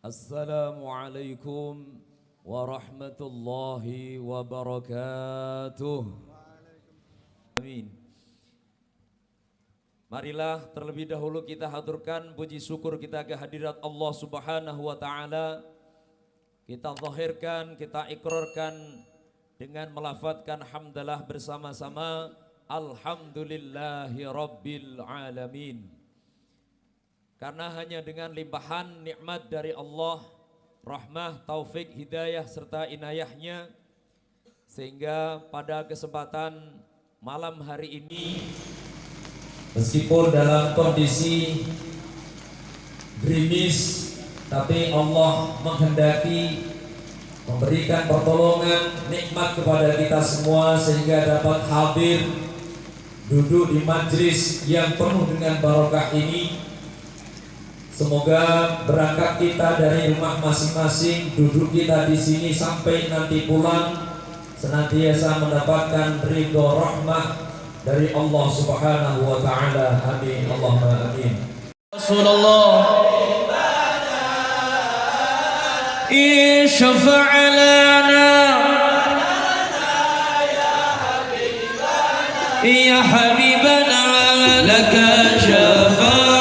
Assalamualaikum warahmatullahi wabarakatuh. Amin. Marilah terlebih dahulu kita haturkan puji syukur kita kehadirat Allah Subhanahu wa taala. Kita zahirkan, kita ikrarkan dengan melafadzkan hamdalah bersama-sama. Alhamdulillahi rabbil alamin. Karena hanya dengan limpahan nikmat dari Allah, rahmah, taufik, hidayah serta inayahnya, sehingga pada kesempatan malam hari ini, meskipun dalam kondisi gerimis, tapi Allah menghendaki memberikan pertolongan nikmat kepada kita semua sehingga dapat hadir duduk di majlis yang penuh dengan barokah ini. Semoga berangkat kita dari rumah masing-masing, duduk kita di sini sampai nanti pulang, senantiasa mendapatkan ridho rahmah dari Allah Subhanahu wa taala. Amin. Allahumma amin. Rasulullah isyafa' lana ya habibana laka syafa'a.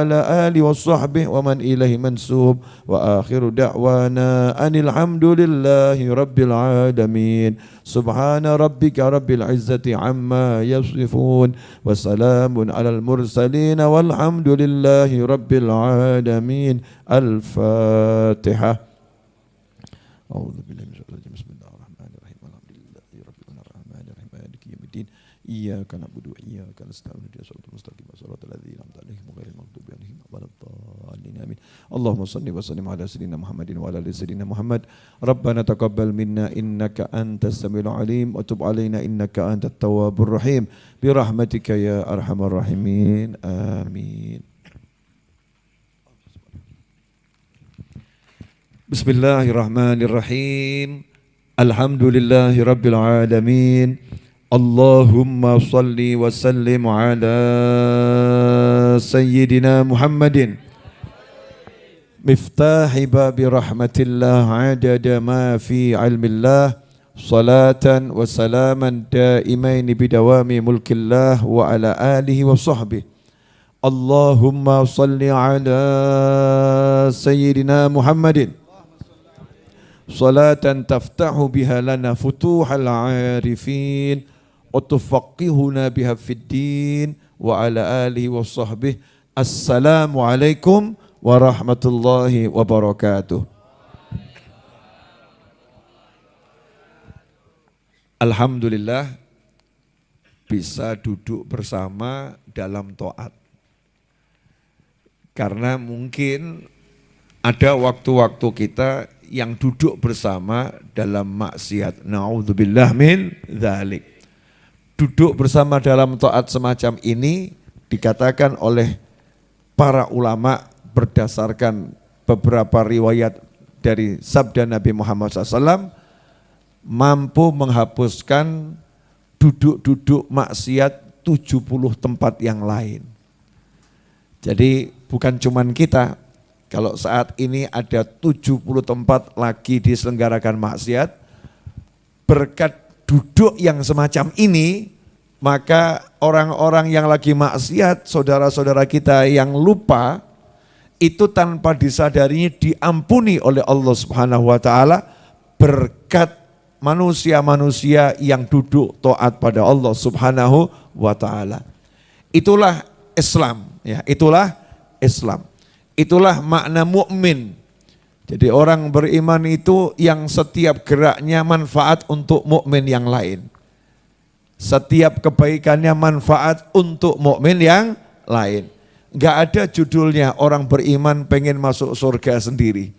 ala alihi wa sahbihi wa man ilaihi mansub. Wa akhiru da'wana anil hamdulillahi rabbil alamin. Subhana rabbika rabbil izzati amma yasifun. Wa salamun alal mursalin walhamdulillahi rabbil alamin. Al-Fatihah. A'udzu billahi minasyaitonir rajim. Bismillahirrahmanirrahim. Alhamdulillahi rabbil alamin. Maliki yaumiddin. Iyyaka na'budu wa iyyaka nasta'in. Ihdinas siratal mustaqim. Shiratal ladzina an'amta 'alaihim ghairil maghdubi 'alaihim waladdallin. Amin. Allahumma shalli wa sallim ala sayyidina Muhammadin wa ala ali sayyidina Muhammad. Rabbana taqabbal minna innaka antas samiul alim wa tub 'alaina innaka antat tawwabur rahim. Bi rahmatika ya arhamar rahimin. Amin. Bismillahirrahmanirrahim. Alhamdulillahi rabbil alamin. Allahumma salli wa sallim ala sayyidina Muhammadin miftahi babi rahmatillah adada ma fi ilmillah salatan wa salaman daimain bidawami mulkillah wa ala alihi wa sahbihi. Allahumma salli ala sayyidina Muhammadin salatan taftahu biha lana futuhal arifin wa tufaqihuna biha fid din wa ala alihi wa sahbihi. Assalamu alaikum warahmatullahi wabarakatuh. Alhamdulillah bisa duduk bersama dalam taat. Karena mungkin ada waktu-waktu kita yang duduk bersama dalam maksiat. Na'udzubillah min dzalik. Duduk bersama dalam taat semacam ini dikatakan oleh para ulama berdasarkan beberapa riwayat dari sabda Nabi Muhammad SAW mampu menghapuskan duduk-duduk maksiat 70 tempat yang lain. Jadi bukan cuman kita, kalau saat ini ada 70 tempat lagi diselenggarakan maksiat, berkat duduk yang semacam ini, maka orang-orang yang lagi maksiat, saudara-saudara kita yang lupa, itu tanpa disadarinya diampuni oleh Allah Subhanahu wa taala berkat manusia-manusia yang duduk taat pada Allah Subhanahu wa taala. Itulah Islam, ya, itulah Islam. Itulah makna mukmin. Jadi orang beriman itu yang setiap geraknya manfaat untuk mukmin yang lain. Setiap kebaikannya manfaat untuk mukmin yang lain. Enggak ada judulnya orang beriman pengen masuk surga sendiri.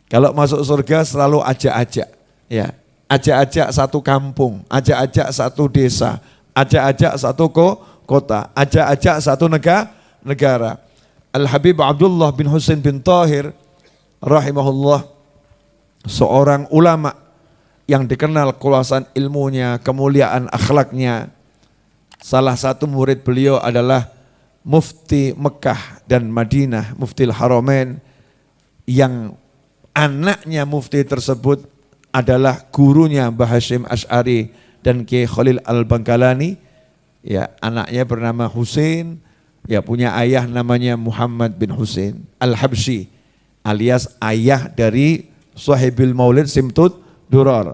Kalau masuk surga selalu ajak-ajak, ya. Ajak-ajak satu kampung, ajak-ajak satu desa, ajak-ajak satu kota, ajak-ajak satu negara. Al-Habib Abdullah bin Husain bin Tahir rahimahullah, seorang ulama yang dikenal kuluasan ilmunya, kemuliaan akhlaknya. Salah satu murid beliau adalah Mufti Mekah dan Madinah, Muftil Haramain, yang anaknya mufti tersebut adalah gurunya Mbah Hasyim Asy'ari dan Kiai Khalil Al-Bangkalani. Ya, anaknya bernama Husain, ya, punya ayah namanya Muhammad bin Husain Al-Habsyi, alias ayah dari Sahibil Maulid Simtud Durar.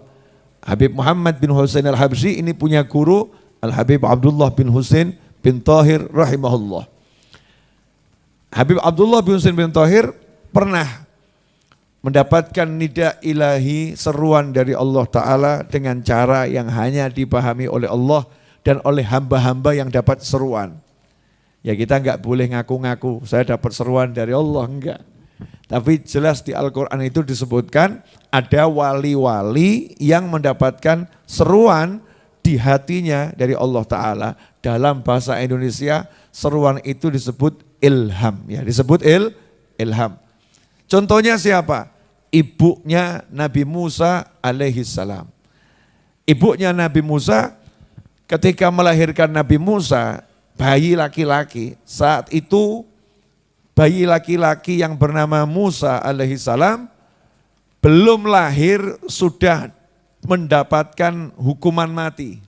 Habib Muhammad bin Husain Al-Habsyi ini punya guru Al-Habib Abdullah bin Husain bin Tahir rahimahullah. Habib Abdullah bin Husain bin Tahir pernah mendapatkan nida ilahi, seruan dari Allah Ta'ala dengan cara yang hanya dipahami oleh Allah dan oleh hamba-hamba yang dapat seruan. Ya, kita enggak boleh ngaku-ngaku saya dapat seruan dari Allah, enggak. Tapi jelas di Al-Quran itu disebutkan ada wali-wali yang mendapatkan seruan di hatinya dari Allah Ta'ala. Dalam bahasa Indonesia seruan itu disebut ilham, ya, disebut ilham. Contohnya siapa? Ibunya Nabi Musa alaihi salam. Ibunya Nabi Musa ketika melahirkan Nabi Musa, bayi laki-laki, saat itu bayi laki-laki yang bernama Musa alaihi salam belum lahir sudah mendapatkan hukuman mati.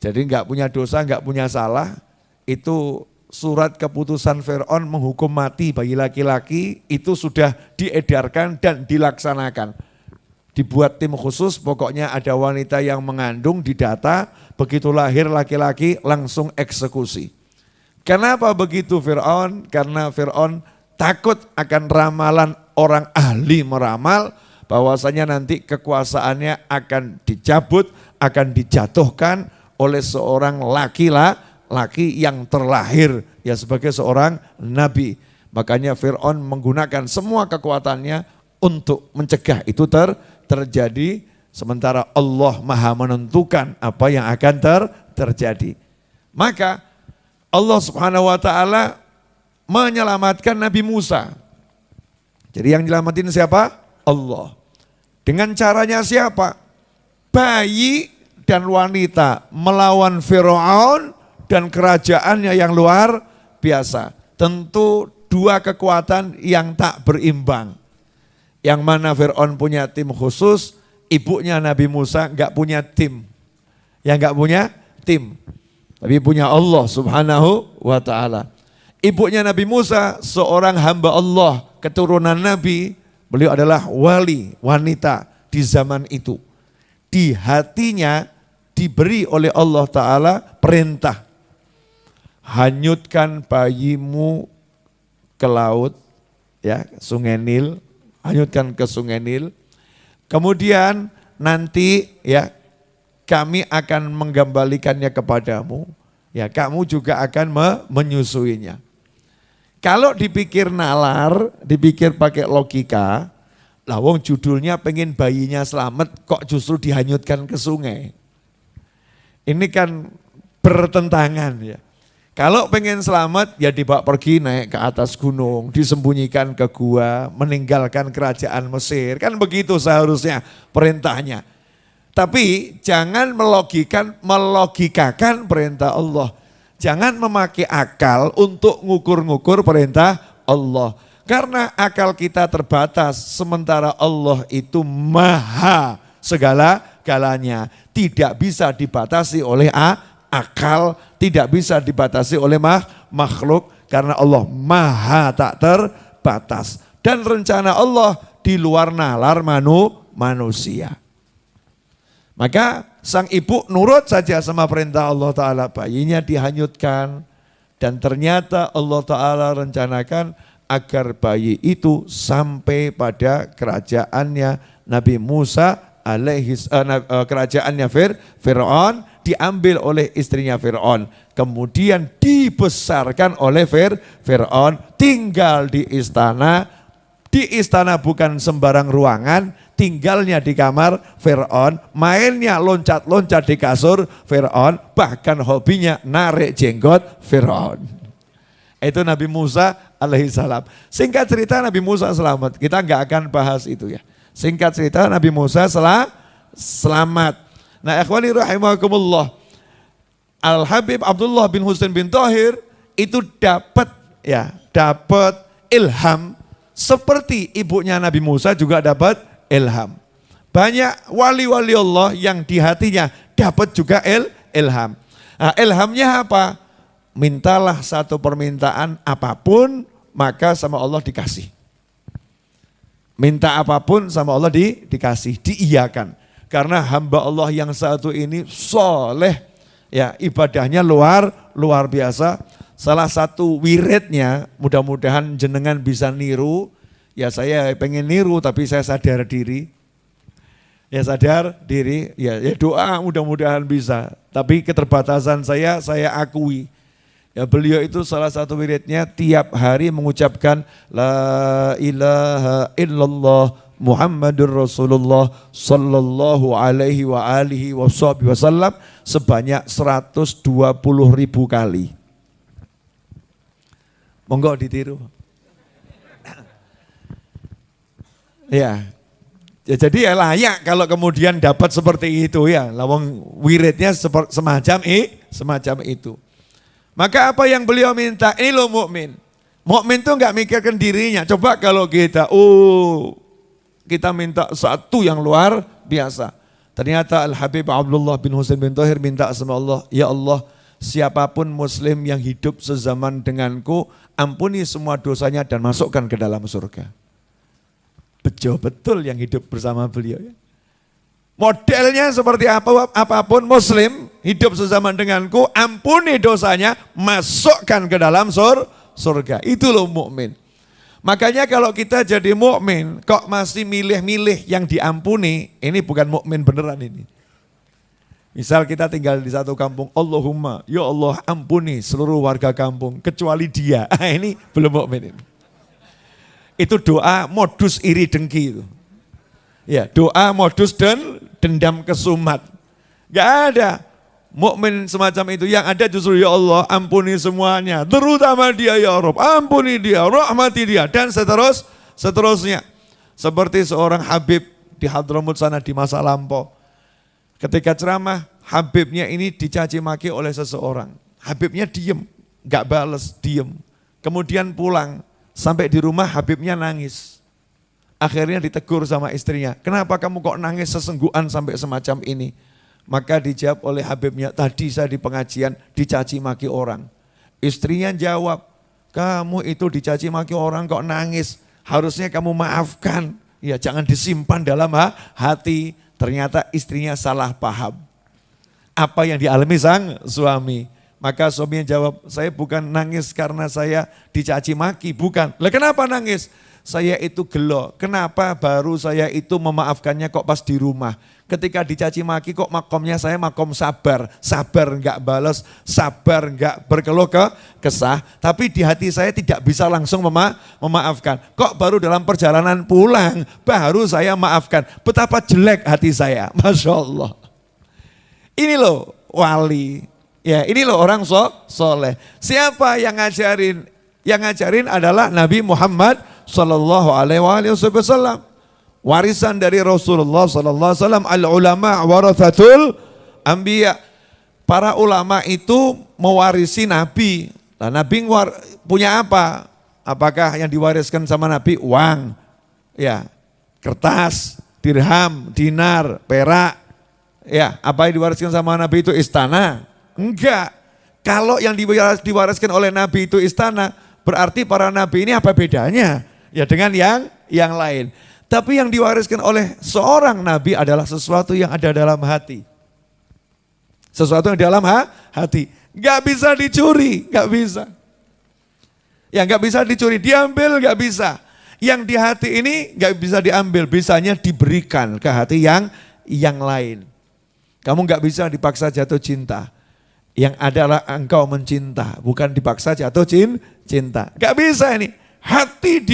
Jadi enggak punya dosa, enggak punya salah, itu surat keputusan Fir'aun menghukum mati bayi laki-laki itu sudah diedarkan dan dilaksanakan. Dibuat tim khusus, pokoknya ada wanita yang mengandung didata, begitu lahir laki-laki langsung eksekusi. Kenapa begitu Fir'aun? Karena Fir'aun takut akan ramalan orang ahli meramal, bahwasanya nanti kekuasaannya akan dicabut, akan dijatuhkan oleh seorang laki-laki yang terlahir ya sebagai seorang nabi. Makanya Fir'aun menggunakan semua kekuatannya untuk mencegah itu terjadi, sementara Allah Maha menentukan apa yang akan terjadi. Maka Allah Subhanahu wa taala menyelamatkan Nabi Musa. Jadi yang nyelamatin siapa? Allah. Dengan caranya siapa? Bayi dan wanita melawan Firaun dan kerajaannya yang luar biasa. Tentu dua kekuatan yang tak berimbang. Yang mana Firaun punya tim khusus, ibunya Nabi Musa enggak punya tim. Yang enggak punya tim, tapi punya Allah Subhanahu wa taala. Ibunya Nabi Musa seorang hamba Allah, keturunan Nabi, beliau adalah wali wanita di zaman itu. Di hatinya diberi oleh Allah Ta'ala perintah, hanyutkan bayimu ke laut, ya Sungai Nil, hanyutkan ke Sungai Nil. Kemudian nanti ya kami akan menggembalikannya kepadamu, ya kamu juga akan menyusuinya. Kalau dipikir nalar, dipikir pakai logika, lah wong judulnya pengen bayinya selamat kok justru dihanyutkan ke sungai. Ini kan bertentangan ya. Kalau pengen selamat ya dibawa pergi naik ke atas gunung, disembunyikan ke gua, meninggalkan kerajaan Mesir. Kan begitu seharusnya perintahnya. Tapi jangan melogikakan perintah Allah. Jangan memakai akal untuk ngukur-ngukur perintah Allah. Karena akal kita terbatas, sementara Allah itu maha segala-galanya. Tidak bisa dibatasi oleh akal, tidak bisa dibatasi oleh makhluk. Karena Allah maha tak terbatas. Dan rencana Allah di luar nalar manusia. Maka sang ibu nurut saja sama perintah Allah Ta'ala, bayinya dihanyutkan. Dan ternyata Allah Ta'ala rencanakan agar bayi itu sampai pada kerajaannya Nabi Musa kerajaannya Fir'aun, diambil oleh istrinya Fir'aun. Kemudian dibesarkan oleh Fir'aun, tinggal di istana. Di istana bukan sembarang ruangan, tinggalnya di kamar Fir'aun, mainnya loncat-loncat di kasur Fir'aun, bahkan hobinya narik jenggot Fir'aun. Itu Nabi Musa alaihissalam. Singkat cerita Nabi Musa selamat, kita nggak akan bahas itu ya. Singkat cerita Nabi Musa selamat. Nah ikhwani rahimakumullah, Al-Habib Abdullah bin Husain bin Thohir itu dapat ilham seperti ibunya Nabi Musa juga dapat ilham. Banyak wali-wali Allah yang di hatinya dapat juga ilham. Nah, ilhamnya apa? Mintalah satu permintaan apapun, maka sama Allah dikasih. Minta apapun sama Allah dikasih, diiyakan. Karena hamba Allah yang satu ini soleh, ya ibadahnya luar biasa. Salah satu wiridnya, mudah-mudahan jenengan bisa niru. Ya saya pengen niru tapi saya sadar diri. Ya sadar diri, ya doa mudah-mudahan bisa. Tapi keterbatasan saya akui. Ya beliau itu salah satu wiridnya tiap hari mengucapkan La ilaha illallah Muhammadur Rasulullah sallallahu alaihi wa alihi wasallam sebanyak 120.000 kali. Monggo ditiru. Ya. Ya jadi ya layak kalau kemudian dapat seperti itu ya. Lawang wiridnya semacam itu. Maka apa yang beliau minta? Ini loh mukmin. Mukmin tuh enggak mikirkan dirinya. Coba kalau kita minta satu yang luar biasa. Ternyata Al-Habib Abdullah bin Husain bin Thohir minta sama Allah, ya Allah, siapapun muslim yang hidup sezaman denganku, ampuni semua dosanya dan masukkan ke dalam surga. Bejo betul yang hidup bersama beliau ya. Modelnya seperti apapun muslim hidup sezaman denganku, ampuni dosanya, masukkan ke dalam surga. Itu loh mukmin. Makanya kalau kita jadi mukmin kok masih milih-milih yang diampuni, ini bukan mukmin beneran ini. Misal kita tinggal di satu kampung, Allahumma, ya Allah ampuni seluruh warga kampung kecuali dia. Ini belum mukmin ini. Itu doa modus iri dengki itu. Ya, doa modus dan dendam kesumat. Gak ada mukmin semacam itu. Yang ada justru ya Allah ampuni semuanya, terutama dia ya Rabb, ampuni dia, rahmati dia, dan seterusnya. Seperti seorang Habib di Hadramut sana di masa lampau. Ketika ceramah, Habibnya ini dicaci maki oleh seseorang. Habibnya diem, gak bales, diem. Kemudian pulang, sampai di rumah Habibnya nangis. Akhirnya ditegur sama istrinya, kenapa kamu kok nangis sesenggukan sampai semacam ini? Maka dijawab oleh Habibnya, tadi saya di pengajian dicaci maki orang. Istrinya jawab, kamu itu dicaci maki orang kok nangis, harusnya kamu maafkan. Ya jangan disimpan dalam hati. Ternyata istrinya salah paham apa yang dialami sang suami. Maka suaminya jawab, saya bukan nangis karena saya dicaci maki, bukan. Lah kenapa nangis? Saya itu gelo, kenapa baru saya itu memaafkannya kok pas di rumah. Ketika dicaci maki kok makomnya saya makom sabar. Sabar enggak balas, sabar enggak berkeluh kesah. Tapi di hati saya tidak bisa langsung memaafkan. Kok baru dalam perjalanan pulang baru saya maafkan. Betapa jelek hati saya, Masya Allah. Ini loh wali, ya ini loh orang soleh. Siapa yang ngajarin? Yang ngajarin adalah Nabi Muhammad Sallallahu Alaihi Wasallam. Warisan dari Rasulullah Sallallahu Alaihi Wasallam, al ulama warathatul anbiya. Para ulama itu mewarisi Nabi. Nah, Nabi punya apa? Apakah yang diwariskan sama Nabi uang, ya, kertas, dirham, dinar, perak, ya, apa yang diwariskan sama Nabi itu istana? Enggak. Kalau yang diwariskan oleh Nabi itu istana, berarti para Nabi ini apa bedanya? Ya dengan yang lain. Tapi yang diwariskan oleh seorang Nabi adalah sesuatu yang ada dalam hati. Sesuatu yang dalam hati. Gak bisa dicuri, gak bisa. Yang gak bisa dicuri, diambil gak bisa. Yang di hati ini gak bisa diambil, bisanya diberikan ke hati yang lain. Kamu gak bisa dipaksa jatuh cinta. Yang adalah engkau mencinta, bukan dipaksa jatuh cinta. Gak bisa ini, hati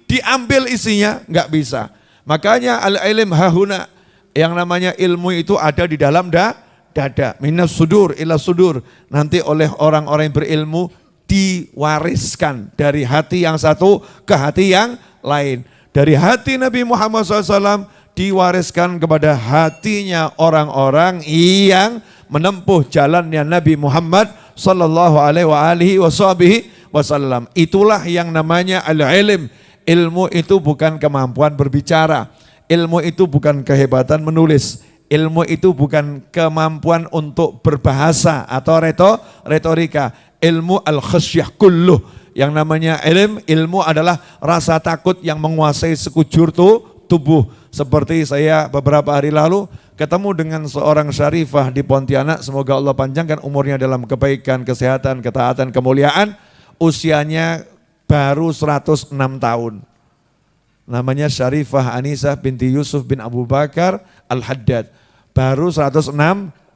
diambil isinya, gak bisa. Makanya al-ilm hahuna, yang namanya ilmu itu ada di dalam dada. Minas sudur ila sudur. Nanti oleh orang-orang yang berilmu diwariskan dari hati yang satu ke hati yang lain. Dari hati Nabi Muhammad SAW diwariskan kepada hatinya orang-orang yang menempuh jalannya Nabi Muhammad Sallallahu Alaihi Wasallam. Itulah yang namanya al-ilm. Ilmu itu bukan kemampuan berbicara. Ilmu itu bukan kehebatan menulis. Ilmu itu bukan kemampuan untuk berbahasa atau retorika. Ilmu al-khasyah kulluh. Yang namanya ilmu adalah rasa takut yang menguasai sekujur tubuh. Seperti saya beberapa hari lalu ketemu dengan seorang syarifah di Pontianak. Semoga Allah panjangkan umurnya dalam kebaikan, kesehatan, ketaatan, kemuliaan. Usianya baru 106 tahun. Namanya Syarifah Anisah binti Yusuf bin Abu Bakar Al-Haddad. Baru 106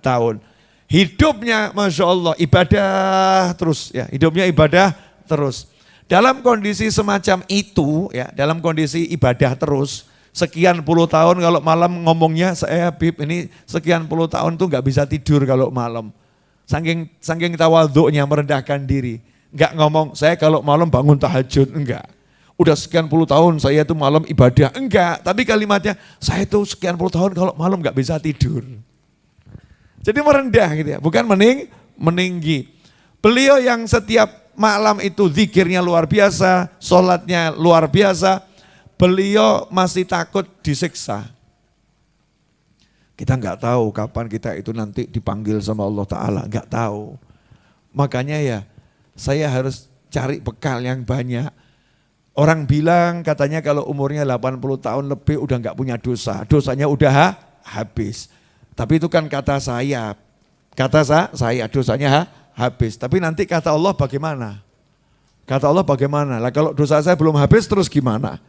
tahun. Hidupnya Masya Allah ibadah terus. Ya, hidupnya ibadah terus. Dalam kondisi semacam itu, ya, dalam kondisi ibadah terus, sekian puluh tahun kalau malam ngomongnya, saya Habib ini sekian puluh tahun tuh nggak bisa tidur kalau malam. Saking tawadhu'nya merendahkan diri. Enggak ngomong, saya kalau malam bangun tahajud, enggak. Udah sekian puluh tahun saya itu malam ibadah, enggak. Tapi kalimatnya, saya itu sekian puluh tahun kalau malam enggak bisa tidur. Jadi merendah gitu ya, bukan meninggi. Beliau yang setiap malam itu zikirnya luar biasa, sholatnya luar biasa, beliau masih takut disiksa. Kita enggak tahu kapan kita itu nanti dipanggil sama Allah Ta'ala, enggak tahu. Makanya ya saya harus cari bekal yang banyak. Orang bilang katanya kalau umurnya 80 tahun lebih udah nggak punya dosa. Dosanya udah habis. Tapi itu kan kata saya. Kata saya dosanya habis. Tapi nanti kata Allah bagaimana? Kata Allah bagaimana? Lah kalau dosa saya belum habis terus gimana?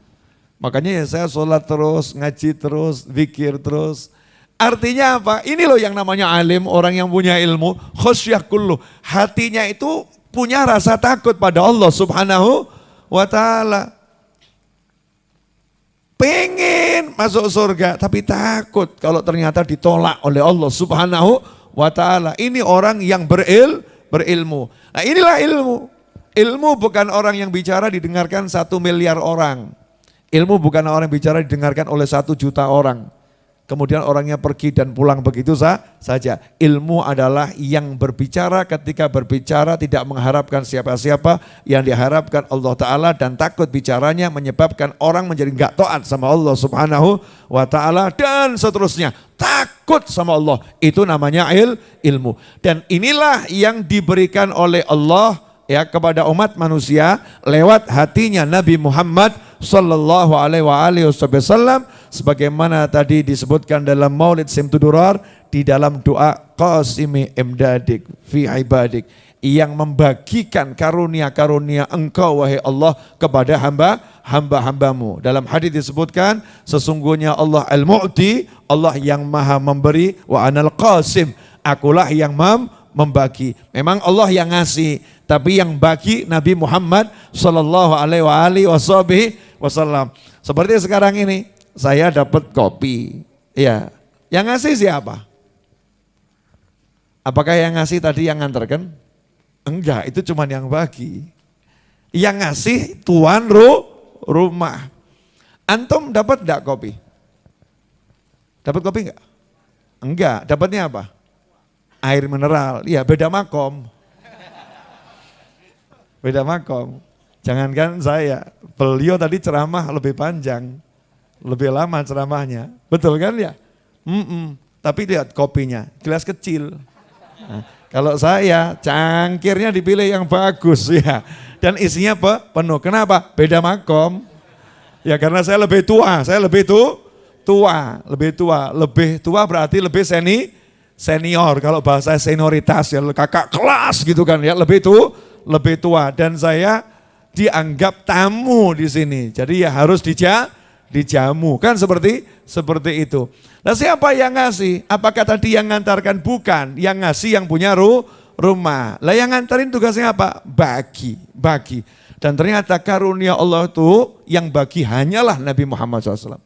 Makanya ya saya sholat terus, ngaji terus, zikir terus. Artinya apa? Ini loh yang namanya alim, orang yang punya ilmu. Khasyah kullu. Hatinya itu punya rasa takut pada Allah subhanahu wa ta'ala. Pengen masuk surga tapi takut kalau ternyata ditolak oleh Allah subhanahu wa ta'ala. Ini orang yang berilmu. Nah inilah ilmu. Ilmu bukan orang yang bicara didengarkan 1 miliar orang. Ilmu bukan orang yang bicara didengarkan oleh 1 juta orang. Kemudian orangnya pergi dan pulang begitu saja. Ilmu adalah yang berbicara ketika berbicara tidak mengharapkan siapa-siapa, yang diharapkan Allah Ta'ala dan takut bicaranya menyebabkan orang menjadi enggak taat sama Allah Subhanahu wa Ta'ala dan seterusnya. Takut sama Allah, itu namanya ilmu. Dan inilah yang diberikan oleh Allah ya kepada umat manusia lewat hatinya Nabi Muhammad sallallahu alaihi wasallam, sebagaimana tadi disebutkan dalam Maulid Simtudurar di dalam doa qasimi imdadik fi ibadik, yang membagikan karunia-karunia engkau wahai Allah kepada hamba-hambamu. Dalam hadis disebutkan sesungguhnya Allah al-mu'ti, Allah yang maha memberi, wa anal qasim, akulah yang membagi. Memang Allah yang ngasih, tapi yang bagi Nabi Muhammad sallallahu alaihi wasallam. Seperti sekarang ini saya dapat kopi. Ya, yang ngasih siapa? Apakah yang ngasih tadi yang ngantarkan? Enggak, itu cuma yang bagi. Yang ngasih tuan rumah. Antum dapat enggak kopi? Dapat kopi enggak? Enggak, dapatnya apa? Air mineral. Ya, beda makom. Beda makom. Jangankan saya, beliau tadi ceramah lebih panjang, lebih lama ceramahnya. Betul kan ya? Tapi lihat kopinya, gelas kecil. Nah, kalau saya, cangkirnya dipilih yang bagus ya. Dan isinya penuh. Kenapa? Beda makom. Ya karena saya lebih tua, lebih tua berarti lebih senior. Kalau bahasa senioritas ya kakak kelas gitu kan ya, lebih tua. Dan saya dianggap tamu di sini. Jadi ya harus dijamu. Kan seperti itu. Nah siapa yang ngasih? Apakah tadi yang ngantarkan? Bukan. Yang ngasih yang punya rumah. Lah yang ngantarin tugasnya apa? Bagi. Dan ternyata karunia Allah itu yang bagi hanyalah Nabi Muhammad SAW.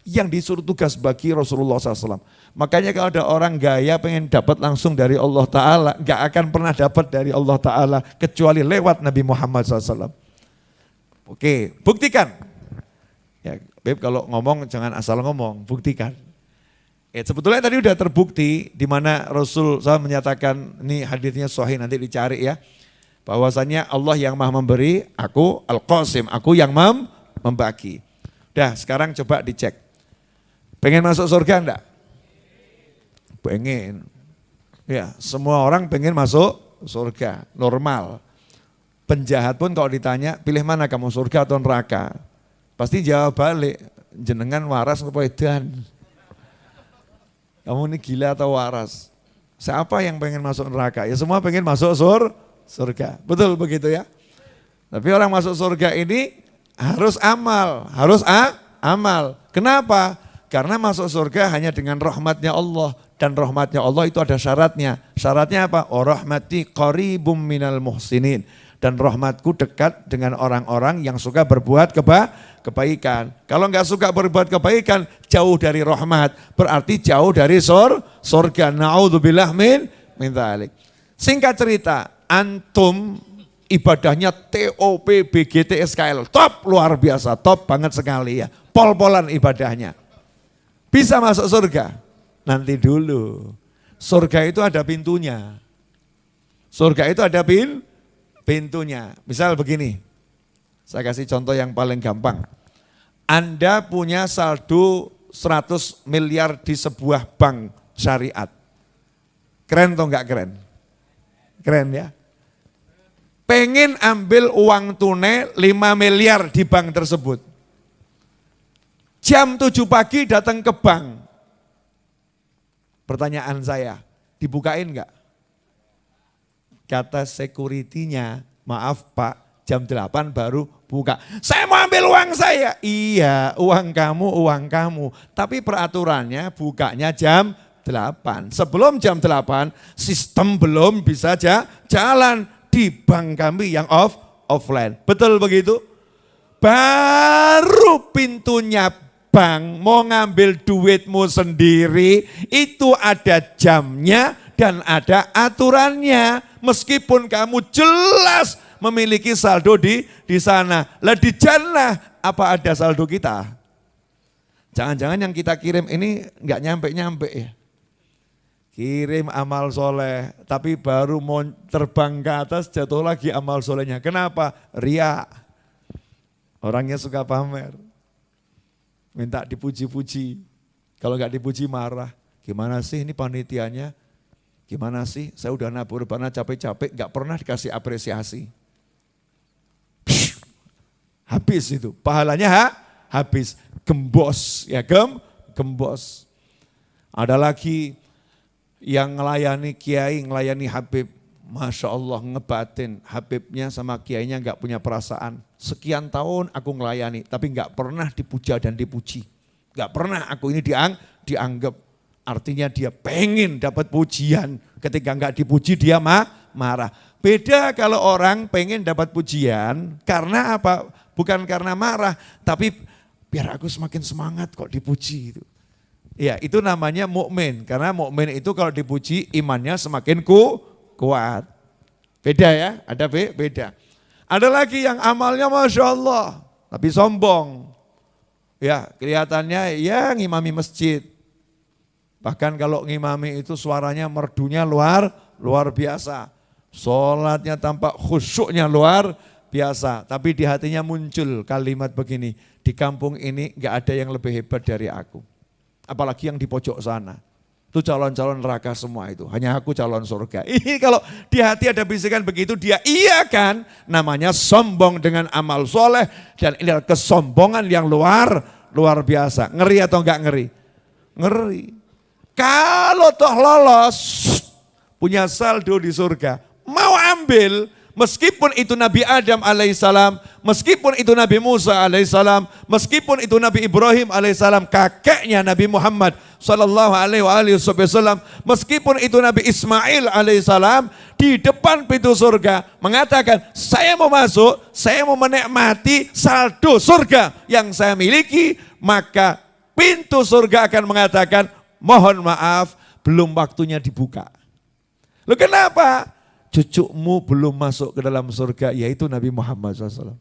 Yang disuruh tugas bagi Rasulullah SAW. Makanya kalau ada orang gaya pengen dapat langsung dari Allah Ta'ala, gak akan pernah dapat dari Allah Ta'ala kecuali lewat Nabi Muhammad SAW. Oke, buktikan. Ya, Beb kalau ngomong jangan asal ngomong, buktikan. Sebetulnya tadi udah terbukti di mana Rasul SAW menyatakan, ini hadisnya sahih nanti dicari ya, bahwasanya Allah yang maha memberi, aku Al-Qasim, aku yang membagi. Udah sekarang coba dicek. Pengen masuk surga enggak? Pengen. Ya, semua orang pengen masuk surga, normal. Penjahat pun kalau ditanya, pilih mana kamu, surga atau neraka? Pasti jawab balik, jenengan waras apa edan? Kamu ini gila atau waras? Siapa yang pengen masuk neraka? Ya semua pengen masuk surga. Betul begitu ya? Tapi orang masuk surga ini harus amal, amal. Kenapa? Karena masuk surga hanya dengan rahmatnya Allah. Dan rahmatnya Allah itu ada syaratnya. Syaratnya apa? Oh rahmati qaribum minal muhsinin. Dan rahmatku dekat dengan orang-orang yang suka berbuat kebaikan. Kalau enggak suka berbuat kebaikan, jauh dari rahmat. Berarti jauh dari surga. Na'udzubillah min dzalik. Singkat cerita, antum ibadahnya TOP BGT SKL. Top, luar biasa, top banget sekali ya. Pol-polan ibadahnya. Bisa masuk surga? Nanti dulu. Surga itu ada pintunya. Surga itu ada pintunya. Misal begini, saya kasih contoh yang paling gampang. Anda punya saldo 100 miliar di sebuah bank syariat. Keren atau enggak keren? Keren ya. pengen ambil uang tunai 5 miliar di bank tersebut. Jam 7 pagi datang ke bank. Pertanyaan saya, dibukain enggak? Kata security-nya, maaf Pak, jam 8 baru buka. Saya mau ambil uang saya. Iya, uang kamu. Tapi peraturannya bukanya jam 8. Sebelum jam 8, sistem belum bisa jalan di bank kami yang offline. Betul begitu? Baru pintunya bank mau ngambil duitmu sendiri, itu ada jamnya dan ada aturannya. Meskipun kamu jelas memiliki saldo di sana. Lah di jannah apa ada saldo kita? Jangan-jangan yang kita kirim ini enggak nyampe-nyampe ya. Kirim amal soleh, tapi baru mau terbang ke atas jatuh lagi amal solehnya. Kenapa? Ria. Orangnya suka pamer. Minta dipuji-puji. Kalau enggak dipuji marah. Gimana sih ini panitianya? Gimana sih? Saya udah nabur bana capek-capek, enggak pernah dikasih apresiasi. Habis itu, pahalanya habis. Gembos, ya gembos. Ada lagi yang ngelayani kiai, ngelayani Habib. Masya Allah ngebatin, Habibnya sama kiainya enggak punya perasaan. Sekian tahun aku ngelayani, tapi enggak pernah dipuja dan dipuji. Enggak pernah aku ini dianggap. Artinya dia pengen dapat pujian, ketika enggak dipuji dia marah. Beda kalau orang pengen dapat pujian, karena apa? Bukan karena marah, tapi biar aku semakin semangat kok dipuji itu. Ya, itu namanya mukmin. Karena mukmin itu kalau dipuji imannya semakin kuat. Beda ya, ada beda. Ada lagi yang amalnya Masya Allah, tapi sombong. Ya, kelihatannya ya ngimami masjid. Bahkan kalau ngimami itu suaranya merdunya luar biasa. Sholatnya tampak khusyuknya luar biasa. Tapi di hatinya muncul kalimat begini, di kampung ini enggak ada yang lebih hebat dari aku. Apalagi yang di pojok sana. Itu calon-calon neraka semua itu. Hanya aku calon surga. Ini kalau di hati ada bisikan begitu, dia iya kan. Namanya sombong dengan amal soleh. Dan ini adalah kesombongan yang luar biasa. Ngeri atau enggak ngeri? Ngeri. Kalau toh lolos, punya saldo di surga. Mau ambil, meskipun itu Nabi Adam alaihissalam, meskipun itu Nabi Musa alaihissalam, meskipun itu Nabi Ibrahim alaihissalam, kakeknya Nabi Muhammad sallallahu alaihi wasallam, meskipun itu Nabi Ismail alaihissalam, di depan pintu surga mengatakan, saya mau masuk, saya mau menikmati saldo surga yang saya miliki, maka pintu surga akan mengatakan, mohon maaf, belum waktunya dibuka. Loh kenapa? Cucumu belum masuk ke dalam surga, yaitu Nabi Muhammad SAW.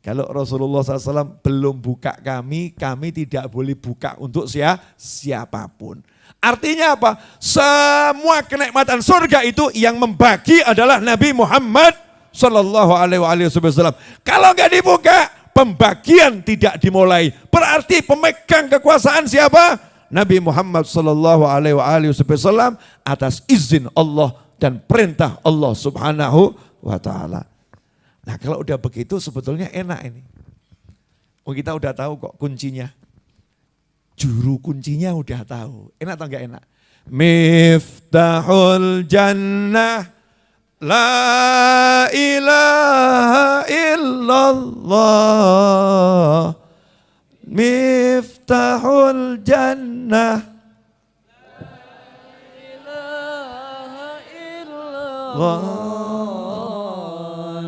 Kalau Rasulullah SAW belum buka kami tidak boleh buka untuk siapapun. Artinya apa? Semua kenikmatan surga itu yang membagi adalah Nabi Muhammad SAW. Kalau nggak dibuka, pembagian tidak dimulai. Berarti pemegang kekuasaan siapa? Nabi Muhammad SAW atas izin Allah dan perintah Allah Subhanahu wa ta'ala. Nah kalau udah begitu sebetulnya enak ini. Kita udah tahu kok kuncinya. Juru kuncinya udah tahu. Enak atau enggak enak? Miftahul jannah la ilaha illallah. Miftahul jannah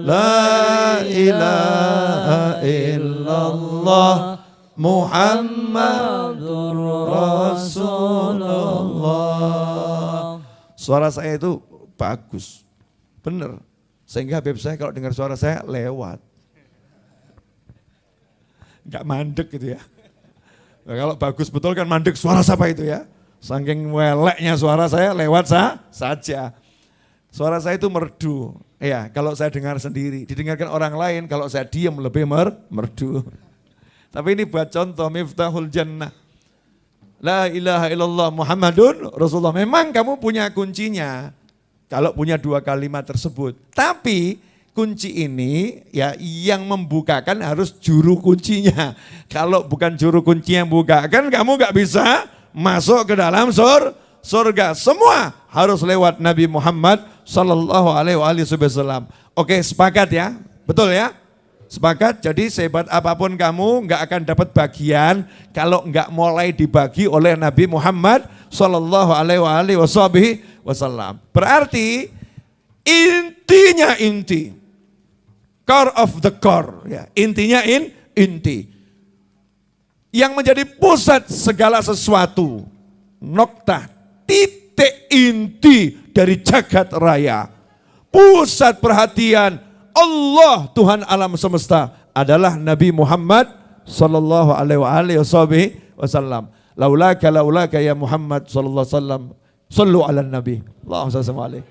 la ilaha illallah Muhammadur Rasulullah. Suara saya itu bagus, benar. Sehingga Habib saya kalau dengar suara saya lewat. Enggak mandek gitu ya. Nah, kalau bagus betul kan mandek, suara siapa itu ya? Saking weleknya suara saya lewat saja. Suara saya itu merdu. Ya, kalau saya dengar sendiri, didengarkan orang lain, kalau saya diam lebih merdu. Tapi ini buat contoh, Miftahul Jannah. La ilaha illallah Muhammadun Rasulullah. Memang kamu punya kuncinya. Kalau punya dua kalimat tersebut. Tapi kunci ini ya yang membukakan harus juru kuncinya. Kalau bukan juru kunci yang bukakan, kamu nggak bisa masuk ke dalam surga. Semua harus lewat Nabi Muhammad sallallahu alaihi wasallam. Oke, sepakat ya? Betul ya? Sepakat? Jadi sehebat apapun kamu nggak akan dapat bagian kalau nggak mulai dibagi oleh Nabi Muhammad sallallahu alaihi wasallam. Berarti intinya inti. Core of the core, ya. Intinya inti. Yang menjadi pusat segala sesuatu, noktah, titik inti dari jagat raya. Pusat perhatian Allah Tuhan alam semesta adalah Nabi Muhammad sallallahu alaihi wasallam. Laulaka ya Muhammad sallallahu alaihi wasallam, sallu ala nabi. Allahumma salli alaihi.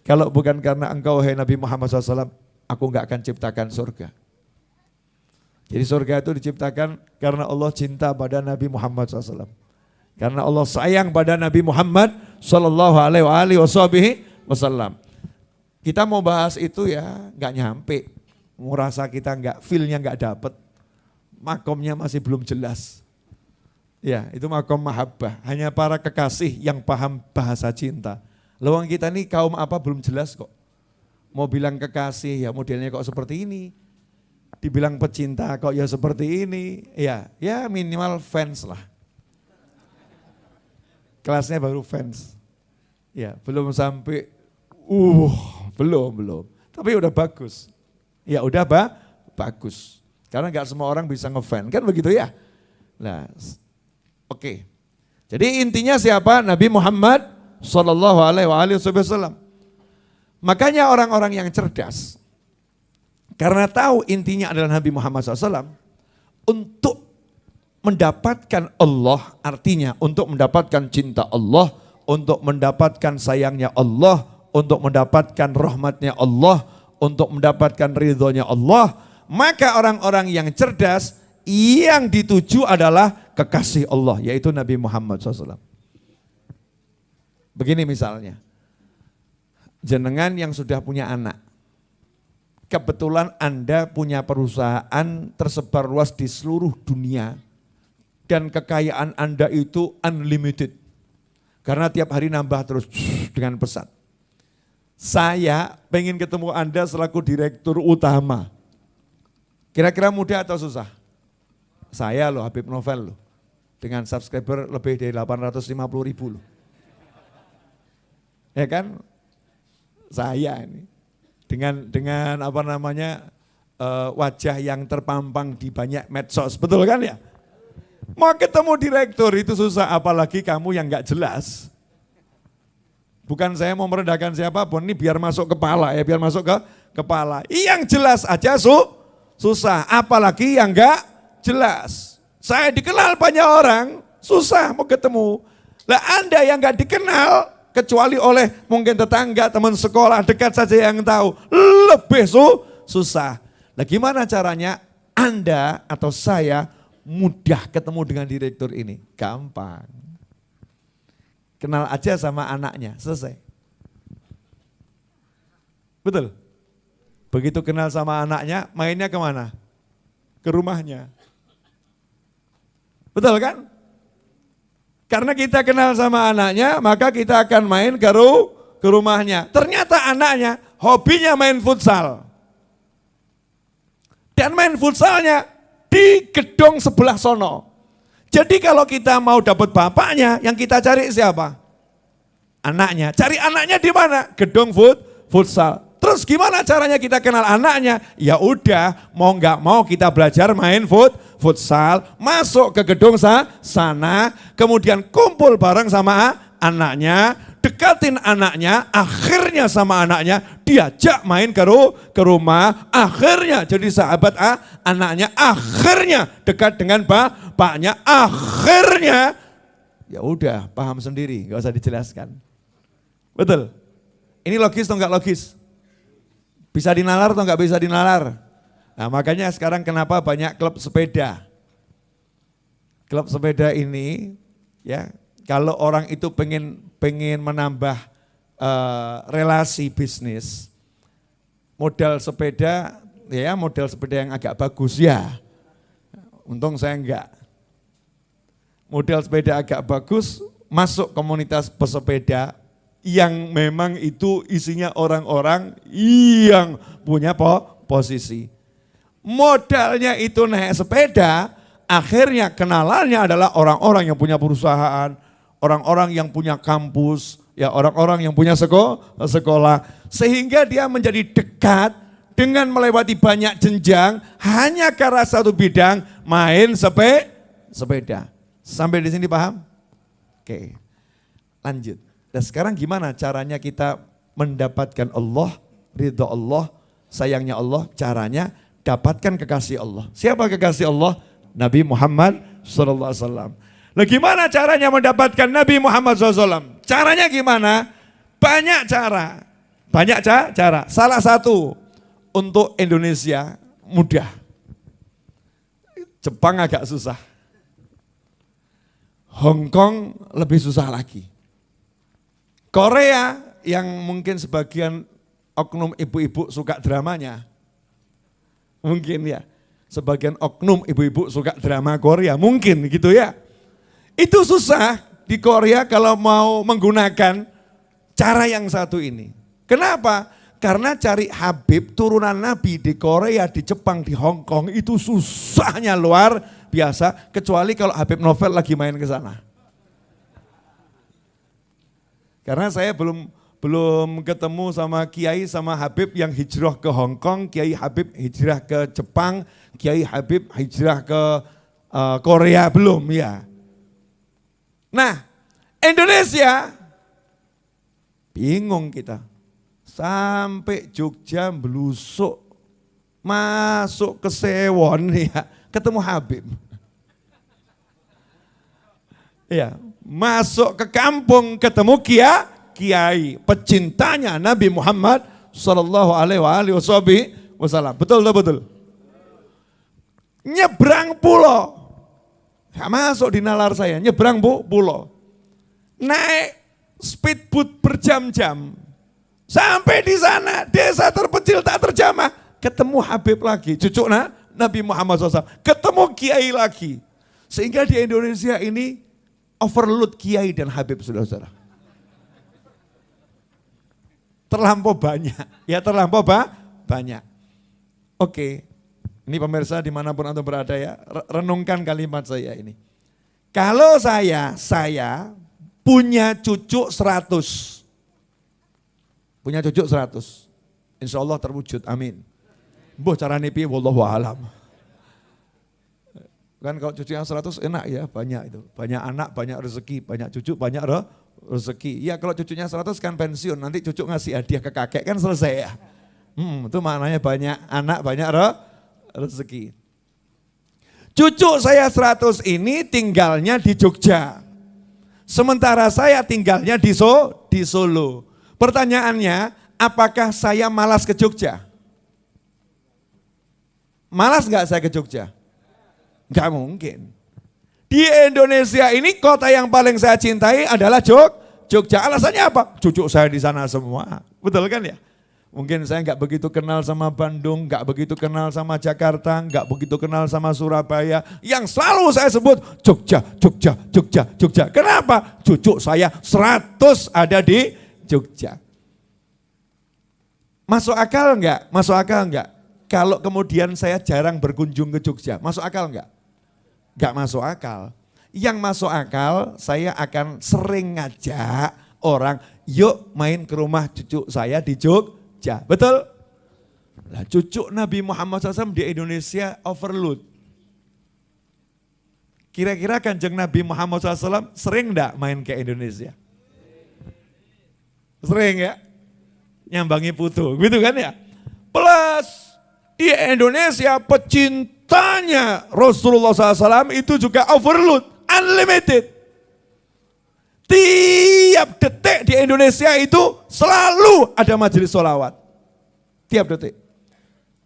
Kalau bukan karena engkau hai Nabi Muhammad SAW, aku enggak akan ciptakan surga. Jadi surga itu diciptakan karena Allah cinta pada Nabi Muhammad SAW. Karena Allah sayang pada Nabi Muhammad sallallahu alaihi wasallam. Kita mau bahas itu ya enggak nyampe. Mau rasa kita enggak, feel-nya enggak dapat. Makomnya masih belum jelas. Ya, itu makom mahabbah. Hanya para kekasih yang paham bahasa cinta. Lawang kita nih kaum apa belum jelas kok. Mau bilang kekasih ya modelnya kok seperti ini. Dibilang pecinta kok ya seperti ini. Ya minimal fans lah. Kelasnya baru fans. Ya, belum sampai belum. Tapi udah bagus. Ya udah bagus. Karena enggak semua orang bisa ngefans, kan begitu ya? Nah, oke. Jadi intinya siapa? Nabi Muhammad sallallahu alaihi wasallam. Makanya orang-orang yang cerdas, karena tahu intinya adalah Nabi Muhammad SAW, untuk mendapatkan Allah, artinya untuk mendapatkan cinta Allah, untuk mendapatkan sayangnya Allah, untuk mendapatkan rahmatnya Allah, untuk mendapatkan ridhonya Allah, maka orang-orang yang cerdas yang dituju adalah kekasih Allah, yaitu Nabi Muhammad SAW. Begini misalnya, jenengan yang sudah punya anak, kebetulan Anda punya perusahaan tersebar luas di seluruh dunia, dan kekayaan Anda itu unlimited, karena tiap hari nambah terus dengan pesat. Saya pengen ketemu Anda selaku direktur utama, kira-kira mudah atau susah? Saya loh, Habib Novel loh, dengan subscriber lebih dari 850.000 loh. Ya kan, saya ini dengan apa namanya wajah yang terpampang di banyak medsos, betul kan ya? Mau ketemu direktur itu susah, apalagi kamu yang nggak jelas. Bukan saya mau merendahkan siapapun, ini biar masuk kepala ya, biar masuk ke kepala. Yang jelas aja susah, apalagi yang nggak jelas. Saya dikenal banyak orang, susah mau ketemu. Lah Anda yang nggak dikenal, kecuali oleh mungkin tetangga, teman sekolah, dekat saja yang tahu, lebih susah. Nah gimana caranya Anda atau saya mudah ketemu dengan direktur ini? Gampang. Kenal aja sama anaknya, selesai. Betul? Begitu kenal sama anaknya, mainnya kemana? Ke rumahnya. Betul kan? Karena kita kenal sama anaknya, maka kita akan main ke rumahnya. Ternyata anaknya hobinya main futsal. Dan main futsalnya di gedung sebelah sono. Jadi kalau kita mau dapat bapaknya, yang kita cari siapa? Anaknya. Cari anaknya di mana? Gedung futsal. Terus gimana caranya kita kenal anaknya? Ya udah, mau nggak mau kita belajar main futsal, masuk ke gedung sana, kemudian kumpul bareng sama anaknya, dekatin anaknya, akhirnya sama anaknya diajak main ke rumah, akhirnya jadi sahabat anaknya, akhirnya dekat dengan bapaknya, akhirnya ya udah paham sendiri, nggak usah dijelaskan. Betul? Ini logis atau enggak logis? Bisa dinalar atau enggak bisa dinalar? Nah makanya sekarang kenapa banyak klub sepeda. Klub sepeda ini ya kalau orang itu pengen menambah relasi bisnis, modal sepeda, ya model sepeda yang agak bagus ya. Untung saya enggak. Model sepeda agak bagus, masuk komunitas pesepeda yang memang itu isinya orang-orang yang punya posisi. Modalnya itu naik sepeda, akhirnya kenalannya adalah orang-orang yang punya perusahaan, orang-orang yang punya kampus, ya orang-orang yang punya sekolah. Sehingga dia menjadi dekat dengan melewati banyak jenjang hanya karena satu bidang main sepeda. Sampai di sini paham? Oke, lanjut. Dan sekarang gimana caranya kita mendapatkan Allah, ridho Allah, sayangnya Allah, caranya dapatkan kekasih Allah. Siapa kekasih Allah? Nabi Muhammad SAW. Nah gimana caranya mendapatkan Nabi Muhammad SAW? Caranya gimana? Banyak cara. Banyak cara. Salah satu untuk Indonesia mudah. Jepang agak susah. Hong Kong lebih susah lagi. Korea yang mungkin sebagian oknum ibu-ibu suka dramanya. Mungkin ya. Sebagian oknum ibu-ibu suka drama Korea. Mungkin gitu ya. Itu susah di Korea kalau mau menggunakan cara yang satu ini. Kenapa? Karena cari Habib turunan Nabi di Korea, di Jepang, di Hong Kong itu susahnya luar biasa. Kecuali kalau Habib Novel lagi main ke sana. Karena saya belum ketemu sama Kiai sama Habib yang hijrah ke Hong Kong, Kiai Habib hijrah ke Jepang, Kiai Habib hijrah ke Korea, belum ya. Nah, Indonesia bingung kita. Sampai Jogja belusuk, masuk ke Sewon ya, ketemu Habib. Ya, masuk ke kampung ketemu kiai, pecintanya Nabi Muhammad sallallahu alaihi wasallam. Betul. Nyebrang pulau. Gak masuk di nalar saya, nyebrang pulau. Naik speedboat berjam-jam. Sampai di sana, desa terpencil tak terjamah. Ketemu Habib lagi, cucu Nabi Muhammad SAW. Ketemu kiai lagi. Sehingga di Indonesia ini overload kiai dan Habib, saudara-saudara. Terlampau banyak, ya terlampau banyak. Oke, ini pemirsa dimanapun Anda berada ya, renungkan kalimat saya ini. Kalau saya punya cucu 100. Punya cucu 100. Insya Allah terwujud, amin. Boh cara nipi, wallahu alam. Kan kalau cucu yang 100 enak ya, banyak itu. Banyak anak, banyak rezeki, banyak cucu, banyak rezeki. Ya kalau cucunya 100 kan pensiun, nanti cucu ngasih hadiah ke kakek kan selesai ya. Itu maknanya banyak anak, banyak rezeki. Cucu saya 100 ini tinggalnya di Jogja. Sementara saya tinggalnya di Solo. Pertanyaannya, apakah saya malas ke Jogja? Malas nggak saya ke Jogja? Nggak mungkin. Di Indonesia ini kota yang paling saya cintai adalah Jogja. Alasannya apa? Cucu saya di sana semua. Betul kan ya? Mungkin saya nggak begitu kenal sama Bandung, nggak begitu kenal sama Jakarta, nggak begitu kenal sama Surabaya. Yang selalu saya sebut Jogja. Kenapa? Cucu saya 100 ada di Jogja. Masuk akal enggak? Masuk akal enggak? Kalau kemudian saya jarang berkunjung ke Jogja, masuk akal enggak? Enggak masuk akal. Yang masuk akal, saya akan sering ngajak orang, yuk main ke rumah cucu saya di Jogja. Betul? Lah cucu Nabi Muhammad SAW di Indonesia overload. Kira-kira Kanjeng Nabi Muhammad SAW sering enggak main ke Indonesia? Sering ya, nyambangi Putu, gitu kan ya. Plus di Indonesia pecintanya Rasulullah SAW itu juga overload, unlimited. Tiap detik di Indonesia itu selalu ada majelis sholawat. Tiap detik.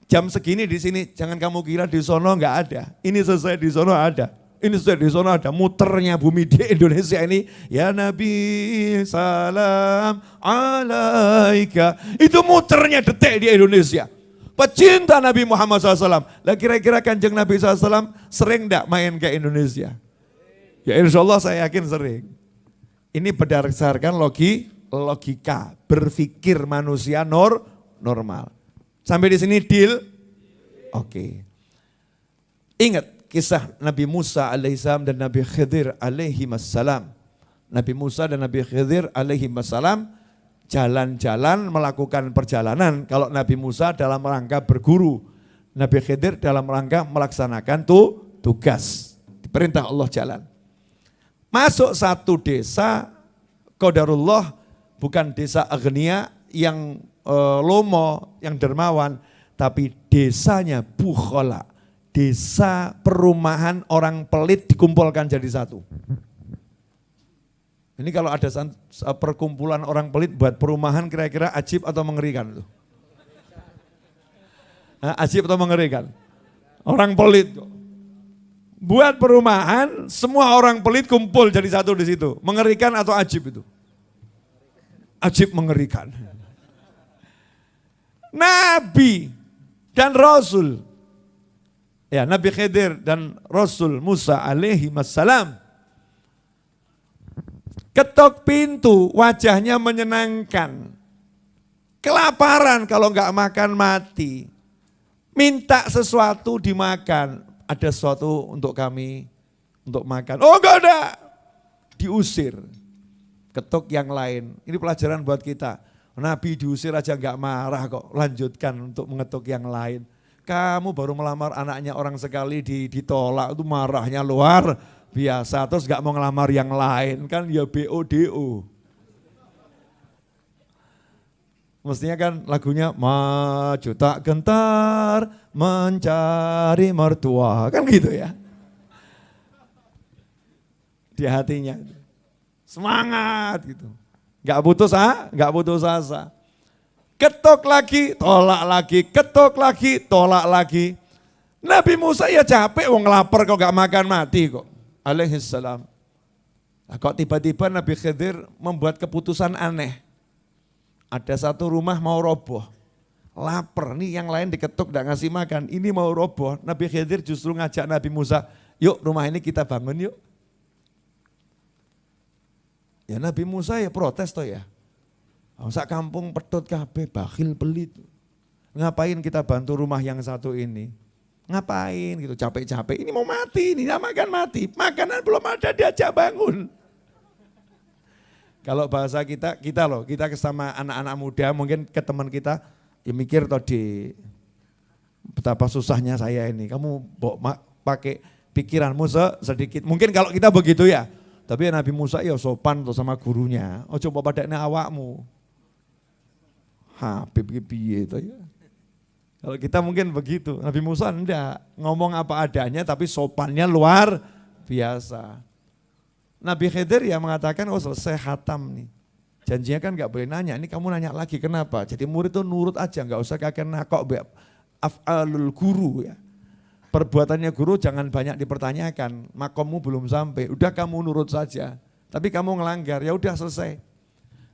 Jam segini di sini, jangan kamu kira di sono nggak ada. Ini selesai di sono ada. Ini di sana ada muternya bumi di Indonesia ini. Ya Nabi salam alaika. Itu muternya detik di Indonesia. Pecinta Nabi Muhammad SAW. Lah kira-kira Kanjeng Nabi SAW sering enggak main ke Indonesia? Ya insya Allah saya yakin sering. Ini berdasarkan logika berpikir manusia normal. Sampai di sini deal? Oke. Ingat kisah Nabi Musa alaihissalam dan Nabi Khidir alaihissalam. Nabi Musa dan Nabi Khidir alaihissalam jalan-jalan melakukan perjalanan. Kalau Nabi Musa dalam rangka berguru, Nabi Khidir dalam rangka melaksanakan tugas. Diperintah Allah jalan. Masuk satu desa, qadarullah bukan desa agnia yang lomo, yang dermawan, tapi desanya bukhala. Desa perumahan orang pelit dikumpulkan jadi satu. Ini kalau ada perkumpulan orang pelit buat perumahan kira-kira ajib atau mengerikan tuh? Ajib atau mengerikan? Orang pelit kok. Buat perumahan, semua orang pelit kumpul jadi satu di situ. Mengerikan atau ajib itu? Ajib mengerikan. Nabi dan Rasul. Ya, Nabi Khidir dan Rasul Musa alaihi wassalam. Ketok pintu, wajahnya menyenangkan. Kelaparan kalau enggak makan mati. Minta sesuatu dimakan. Ada sesuatu untuk kami, untuk makan. Oh enggak ada. Diusir. Ketok yang lain. Ini pelajaran buat kita. Nabi diusir aja enggak marah kok. Lanjutkan untuk mengetuk yang lain. Kamu baru melamar anaknya orang sekali ditolak, itu marahnya luar biasa. Terus gak mau ngelamar yang lain, kan ya BODO. Mestinya kan lagunya maju tak gentar mencari mertua, kan gitu ya. Di hatinya. Semangat gitu. Gak putus asa. Ketok lagi, tolak lagi, ketok lagi, tolak lagi. Nabi Musa ya capek, wong lapar kok gak makan mati kok. Alaihissalam. Nah, kok tiba-tiba Nabi Khidir membuat keputusan aneh. Ada satu rumah mau roboh. Lapar, nih yang lain diketuk gak ngasih makan. Ini mau roboh, Nabi Khidir justru ngajak Nabi Musa, yuk rumah ini kita bangun yuk. Ya Nabi Musa ya protes toh ya. Sak kampung pedot kabeh, bakhil pelit. Ngapain kita bantu rumah yang satu ini? Ngapain gitu, capek-capek. Ini mau mati, ini makan mati. Makanan belum ada diajak bangun. Kalau bahasa kita sama anak-anak muda, mungkin ke teman kita, ya mikir tadi betapa susahnya saya ini. Kamu pakai pikiranmu sedikit. Mungkin kalau kita begitu ya. Tapi Nabi Musa ya sopan tuh sama gurunya. Oh coba padaknya awakmu. Habib piye itu ya. Kalau kita mungkin begitu, Nabi Musa enggak, ngomong apa adanya tapi sopannya luar biasa. Nabi Khidir ya mengatakan, oh selesai khatam nih. Janjinya kan enggak boleh nanya, ini kamu nanya lagi kenapa? Jadi murid itu nurut aja, enggak usah kakek nakok af'alul guru ya. Perbuatannya guru jangan banyak dipertanyakan, makommu belum sampai, udah kamu nurut saja. Tapi kamu ngelanggar, ya udah selesai.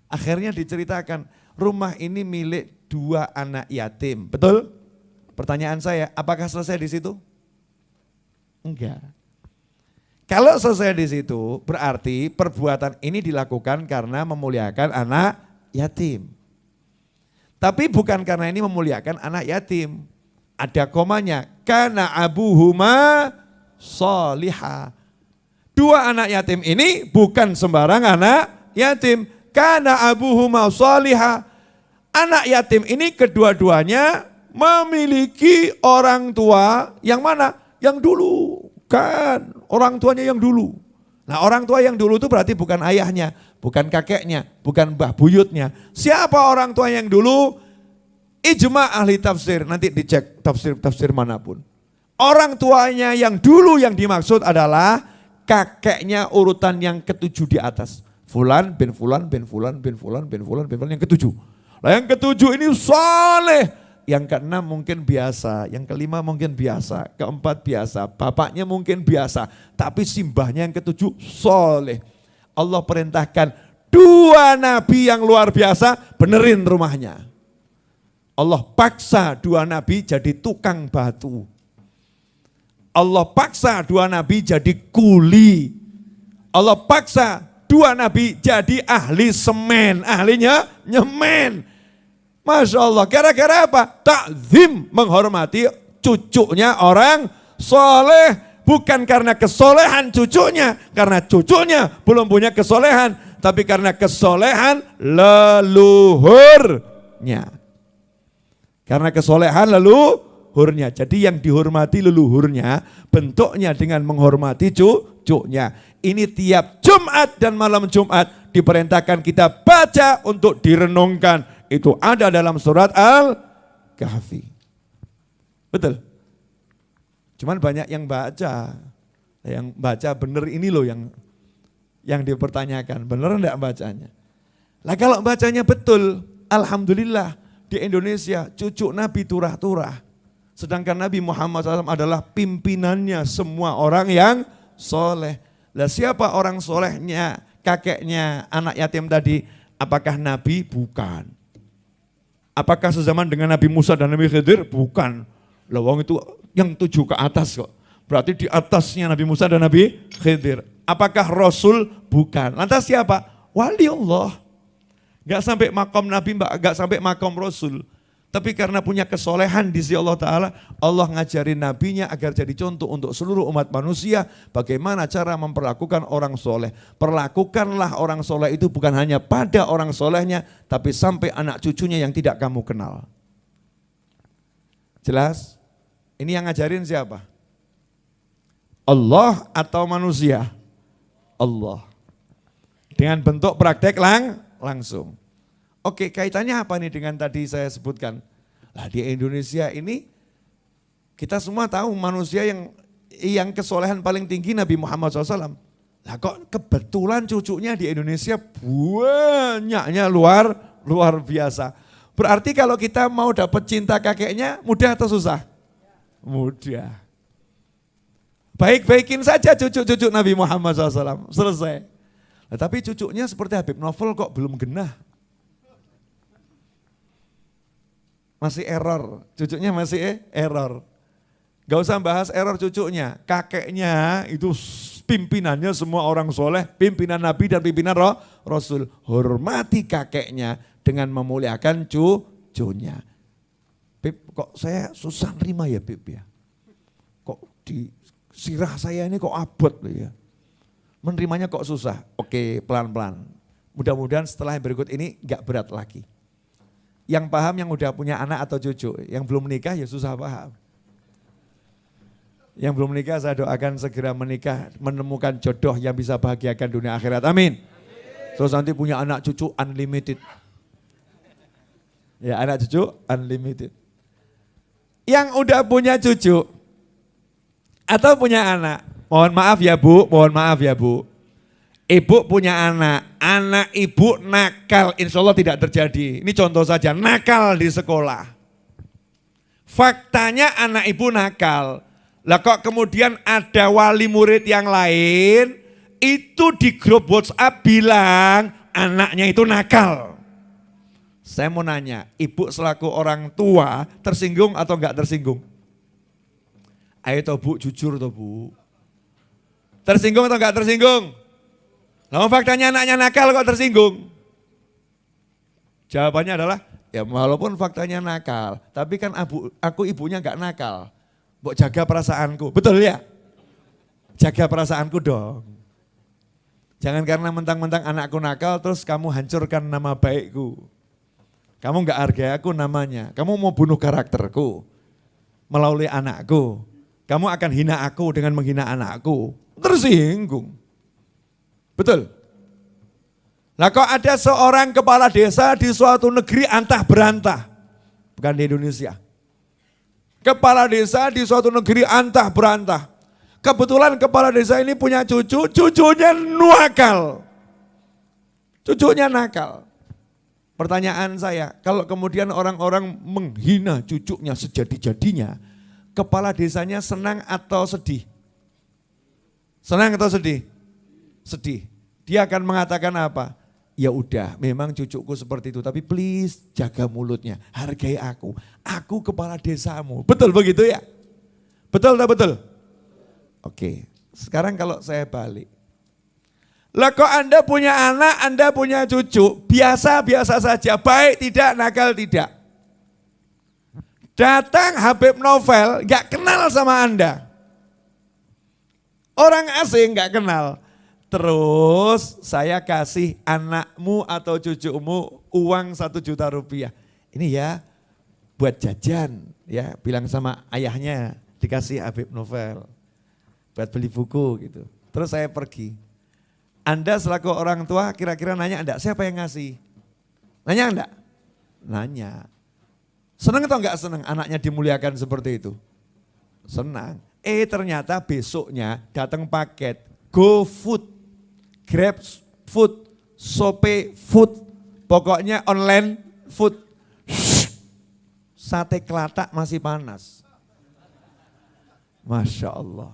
Akhirnya diceritakan, rumah ini milik 2 anak yatim, betul? Pertanyaan saya, apakah selesai di situ? Enggak. Kalau selesai di situ, berarti perbuatan ini dilakukan karena memuliakan anak yatim. Tapi bukan karena ini memuliakan anak yatim. Ada komanya, kana abuhuma sholiha. 2 anak yatim ini bukan sembarang anak yatim. Kana abuhuma sholiha. Anak yatim ini kedua-duanya memiliki orang tua yang mana? Yang dulu. Kan orang tuanya yang dulu. Nah orang tua yang dulu itu berarti bukan ayahnya, bukan kakeknya, bukan mbah buyutnya. Siapa orang tua yang dulu? Ijma ahli tafsir, nanti dicek tafsir manapun. Orang tuanya yang dulu yang dimaksud adalah kakeknya urutan yang ke-7 di atas. Fulan bin Fulan bin Fulan bin Fulan bin Fulan bin Fulan yang ke-7. Nah yang ke-7 ini saleh, yang keenam mungkin biasa, yang kelima mungkin biasa, keempat biasa, bapaknya mungkin biasa, tapi simbahnya yang ketujuh soleh. Allah perintahkan 2 nabi yang luar biasa benerin rumahnya. Allah paksa 2 nabi jadi tukang batu. Allah paksa 2 nabi jadi kuli. Allah paksa 2 nabi jadi ahli semen, ahlinya nyemen. Masya Allah, gara-gara apa? Takzim, menghormati cucunya orang soleh. Bukan karena kesolehan cucunya, karena cucunya belum punya kesolehan, tapi karena kesolehan leluhurnya. Karena kesolehan leluhurnya. Jadi yang dihormati leluhurnya, bentuknya dengan menghormati cucunya. Ini tiap Jumat dan malam Jumat diperintahkan kita baca untuk direnungkan. Itu ada dalam surat Al-Kahfi. Betul. Cuman banyak yang baca. Yang baca bener ini loh yang dipertanyakan. Bener enggak bacanya? Lah kalau bacanya betul, alhamdulillah di Indonesia cucu Nabi turah-turah. Sedangkan Nabi Muhammad SAW adalah pimpinannya semua orang yang soleh. Lah siapa orang solehnya, kakeknya anak yatim tadi? Apakah Nabi? Bukan. Apakah sezaman dengan Nabi Musa dan Nabi Khidir? Bukan. Lawang itu yang 7 ke atas kok. Berarti di atasnya Nabi Musa dan Nabi Khidir. Apakah Rasul? Bukan. Lantas siapa? Wali Allah. Gak sampai makom Nabi, gak sampai makom Rasul. Tapi karena punya kesolehan di sisi Allah Ta'ala, Allah ngajarin nabinya agar jadi contoh untuk seluruh umat manusia bagaimana cara memperlakukan orang soleh. Perlakukanlah orang soleh itu bukan hanya pada orang solehnya, tapi sampai anak cucunya yang tidak kamu kenal. Jelas? Ini yang ngajarin siapa? Allah atau manusia? Allah. Dengan bentuk praktek langsung. Oke, kaitannya apa nih dengan tadi saya sebutkan? Lah di Indonesia ini kita semua tahu manusia yang kesolehan paling tinggi Nabi Muhammad SAW. Lah kok kebetulan cucunya di Indonesia banyaknya luar biasa. Berarti kalau kita mau dapat cinta kakeknya mudah atau susah? Mudah. Baik-baikin saja cucu-cucu Nabi Muhammad SAW, selesai. Nah, tapi cucunya seperti Habib Novel kok belum genah. Masih error, cucunya masih error. Gak usah bahas error cucunya, kakeknya itu pimpinannya semua orang soleh, pimpinan Nabi dan pimpinan Rasul. Hormati kakeknya dengan memuliakan cucunya. Bib, kok saya susah nerima ya Bib ya. Kok di sirah saya ini kok abot loh ya. Menerimanya kok susah. Oke, pelan-pelan. Mudah-mudahan setelah yang berikut ini gak berat lagi. Yang paham yang udah punya anak atau cucu, yang belum menikah ya susah paham. Yang belum menikah saya doakan segera menikah, menemukan jodoh yang bisa bahagiakan dunia akhirat. Amin. Terus nanti punya anak cucu unlimited. Ya anak cucu unlimited. Yang udah punya cucu atau punya anak, mohon maaf ya Bu. Ibu punya anak ibu nakal, insya Allah tidak terjadi. Ini contoh saja, nakal di sekolah. Faktanya anak ibu nakal. Lah kok kemudian ada wali murid yang lain, itu di grup WhatsApp bilang anaknya itu nakal. Saya mau nanya, ibu selaku orang tua tersinggung atau enggak tersinggung? Ayo toh Bu, jujur toh Bu. Tersinggung atau enggak tersinggung? Lalu faktanya anaknya nakal kok tersinggung? Jawabannya adalah, ya walaupun faktanya nakal, tapi kan aku ibunya enggak nakal. Mbok jaga perasaanku, betul ya? Jaga perasaanku dong. Jangan karena mentang-mentang anakku nakal terus kamu hancurkan nama baikku. Kamu enggak hargai aku namanya, kamu mau bunuh karakterku melalui anakku. Kamu akan hina aku dengan menghina anakku, tersinggung. Betul? Lah kok ada seorang kepala desa di suatu negeri antah berantah, bukan di Indonesia. Kepala desa di suatu negeri antah berantah. Kebetulan kepala desa ini punya cucunya nakal. Cucunya nakal. Pertanyaan saya, kalau kemudian orang-orang menghina cucunya sejadi-jadinya, kepala desanya senang atau sedih? Senang atau sedih? Sedih. Dia akan mengatakan apa? Ya udah, memang cucuku seperti itu, tapi please jaga mulutnya, hargai aku. Aku kepala desamu. Betul begitu ya? Betul tak betul? Oke, sekarang kalau saya balik. Lah kok Anda punya anak, Anda punya cucu, biasa-biasa saja, baik tidak, nakal tidak. Datang Habib Novel, gak kenal sama Anda. Orang asing gak kenal. Terus saya kasih anakmu atau cucumu uang 1 juta rupiah. Ini ya buat jajan, ya bilang sama ayahnya, dikasih Habib Novel. Buat beli buku gitu. Terus saya pergi. Anda selaku orang tua kira-kira nanya enggak, siapa yang ngasih? Nanya enggak? Nanya. Senang atau enggak senang anaknya dimuliakan seperti itu? Senang. Ternyata besoknya datang paket GoFood, GrabFood, ShopeeFood, pokoknya online food. Sate kelatak masih panas. Masya Allah.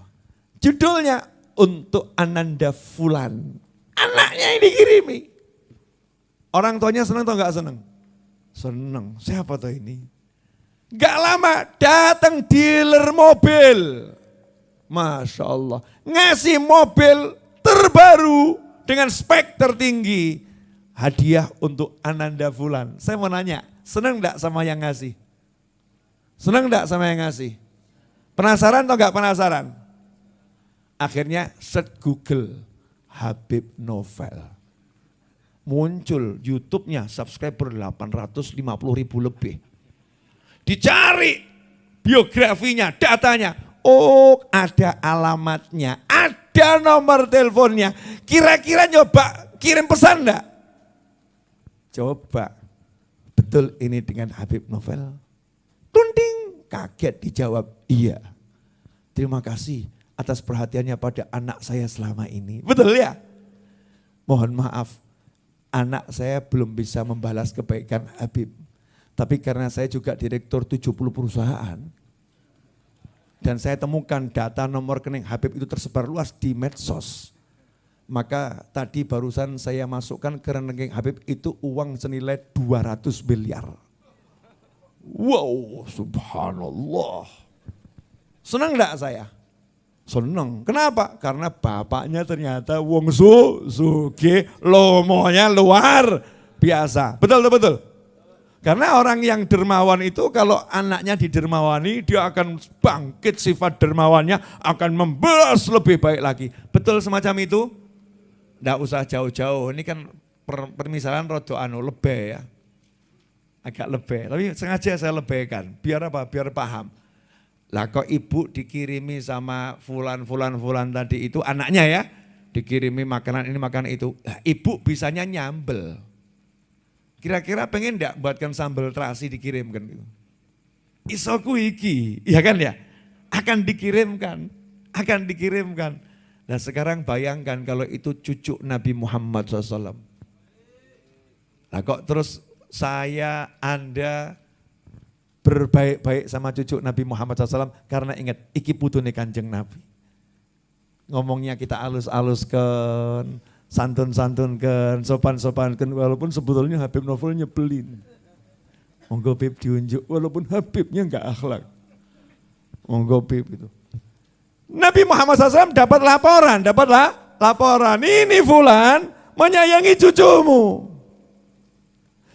Judulnya untuk Ananda Fulan. Anaknya yang dikirimi. Orang tuanya senang atau enggak senang? Senang. Siapa tuh ini? Gak lama datang dealer mobil. Masya Allah. Ngasih mobil terbaru dengan spek tertinggi. Hadiah untuk Ananda Fulan. Saya mau nanya, senang enggak sama yang ngasih? Senang enggak sama yang ngasih? Penasaran atau enggak penasaran? Akhirnya search Google Habib Novel. Muncul YouTube-nya subscriber 850.000 lebih. Dicari biografinya, datanya. Oh, ada alamatnya, ada nomor teleponnya. Kira-kira nyoba kirim pesan enggak? Coba. Betul ini dengan Habib Novel? Tunding, kaget dijawab, iya. Terima kasih atas perhatiannya pada anak saya selama ini. Betul ya? Mohon maaf, anak saya belum bisa membalas kebaikan Habib. Tapi karena saya juga direktur 70 perusahaan, dan saya temukan data nomor rekening Habib itu tersebar luas di medsos. Maka tadi barusan saya masukkan ke rekening Habib itu uang senilai 200 miliar. Wow, subhanallah. Senang enggak saya? Senang. Kenapa? Karena bapaknya ternyata wong sugih, lomonya luar biasa. Betul, betul. Karena orang yang dermawan itu kalau anaknya didermawani, dia akan bangkit sifat dermawannya, akan membalas lebih baik lagi. Betul semacam itu? Enggak usah jauh-jauh, ini kan permisalan rodo lebih ya. Agak lebih, tapi sengaja saya lebihkan. Biar apa? Biar paham. Lah kok ibu dikirimi sama fulan tadi itu, anaknya ya, dikirimi makanan ini makanan itu. Lah, ibu bisanya nyambel. Kira-kira pengen enggak buatkan sambal terasi dikirimkan gitu. Isoku iki, ya kan ya? Akan dikirimkan. Nah sekarang bayangkan kalau itu cucu Nabi Muhammad SAW. Nah kok terus saya, Anda berbaik-baik sama cucu Nabi Muhammad SAW karena ingat iki putune Kanjeng Nabi. Ngomongnya kita alus-aluskan, santun-santunkan, sopan-sopankan walaupun sebetulnya Habib Novel nyebelin. Monggo Bib diunjuk walaupun Habibnya enggak akhlak. Monggo Bib itu. Nabi Muhammad SAW dapat laporan. Ini fulan menyayangi cucumu.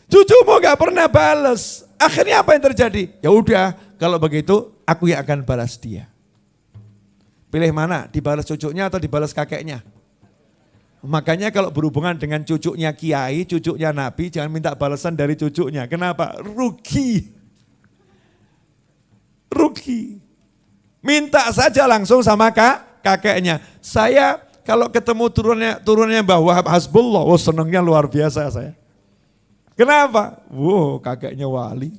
Cucumu enggak pernah balas. Akhirnya apa yang terjadi? Ya udah, kalau begitu aku yang akan balas dia. Pilih mana? Dibalas cucunya atau dibalas kakeknya? Makanya kalau berhubungan dengan cucunya kiai, cucunya nabi, jangan minta balasan dari cucunya. Kenapa? Rugi. Minta saja langsung sama kakeknya. Saya kalau ketemu turunnya Mbah Wahab Hasbullah, senangnya luar biasa saya. Kenapa? Kakeknya wali.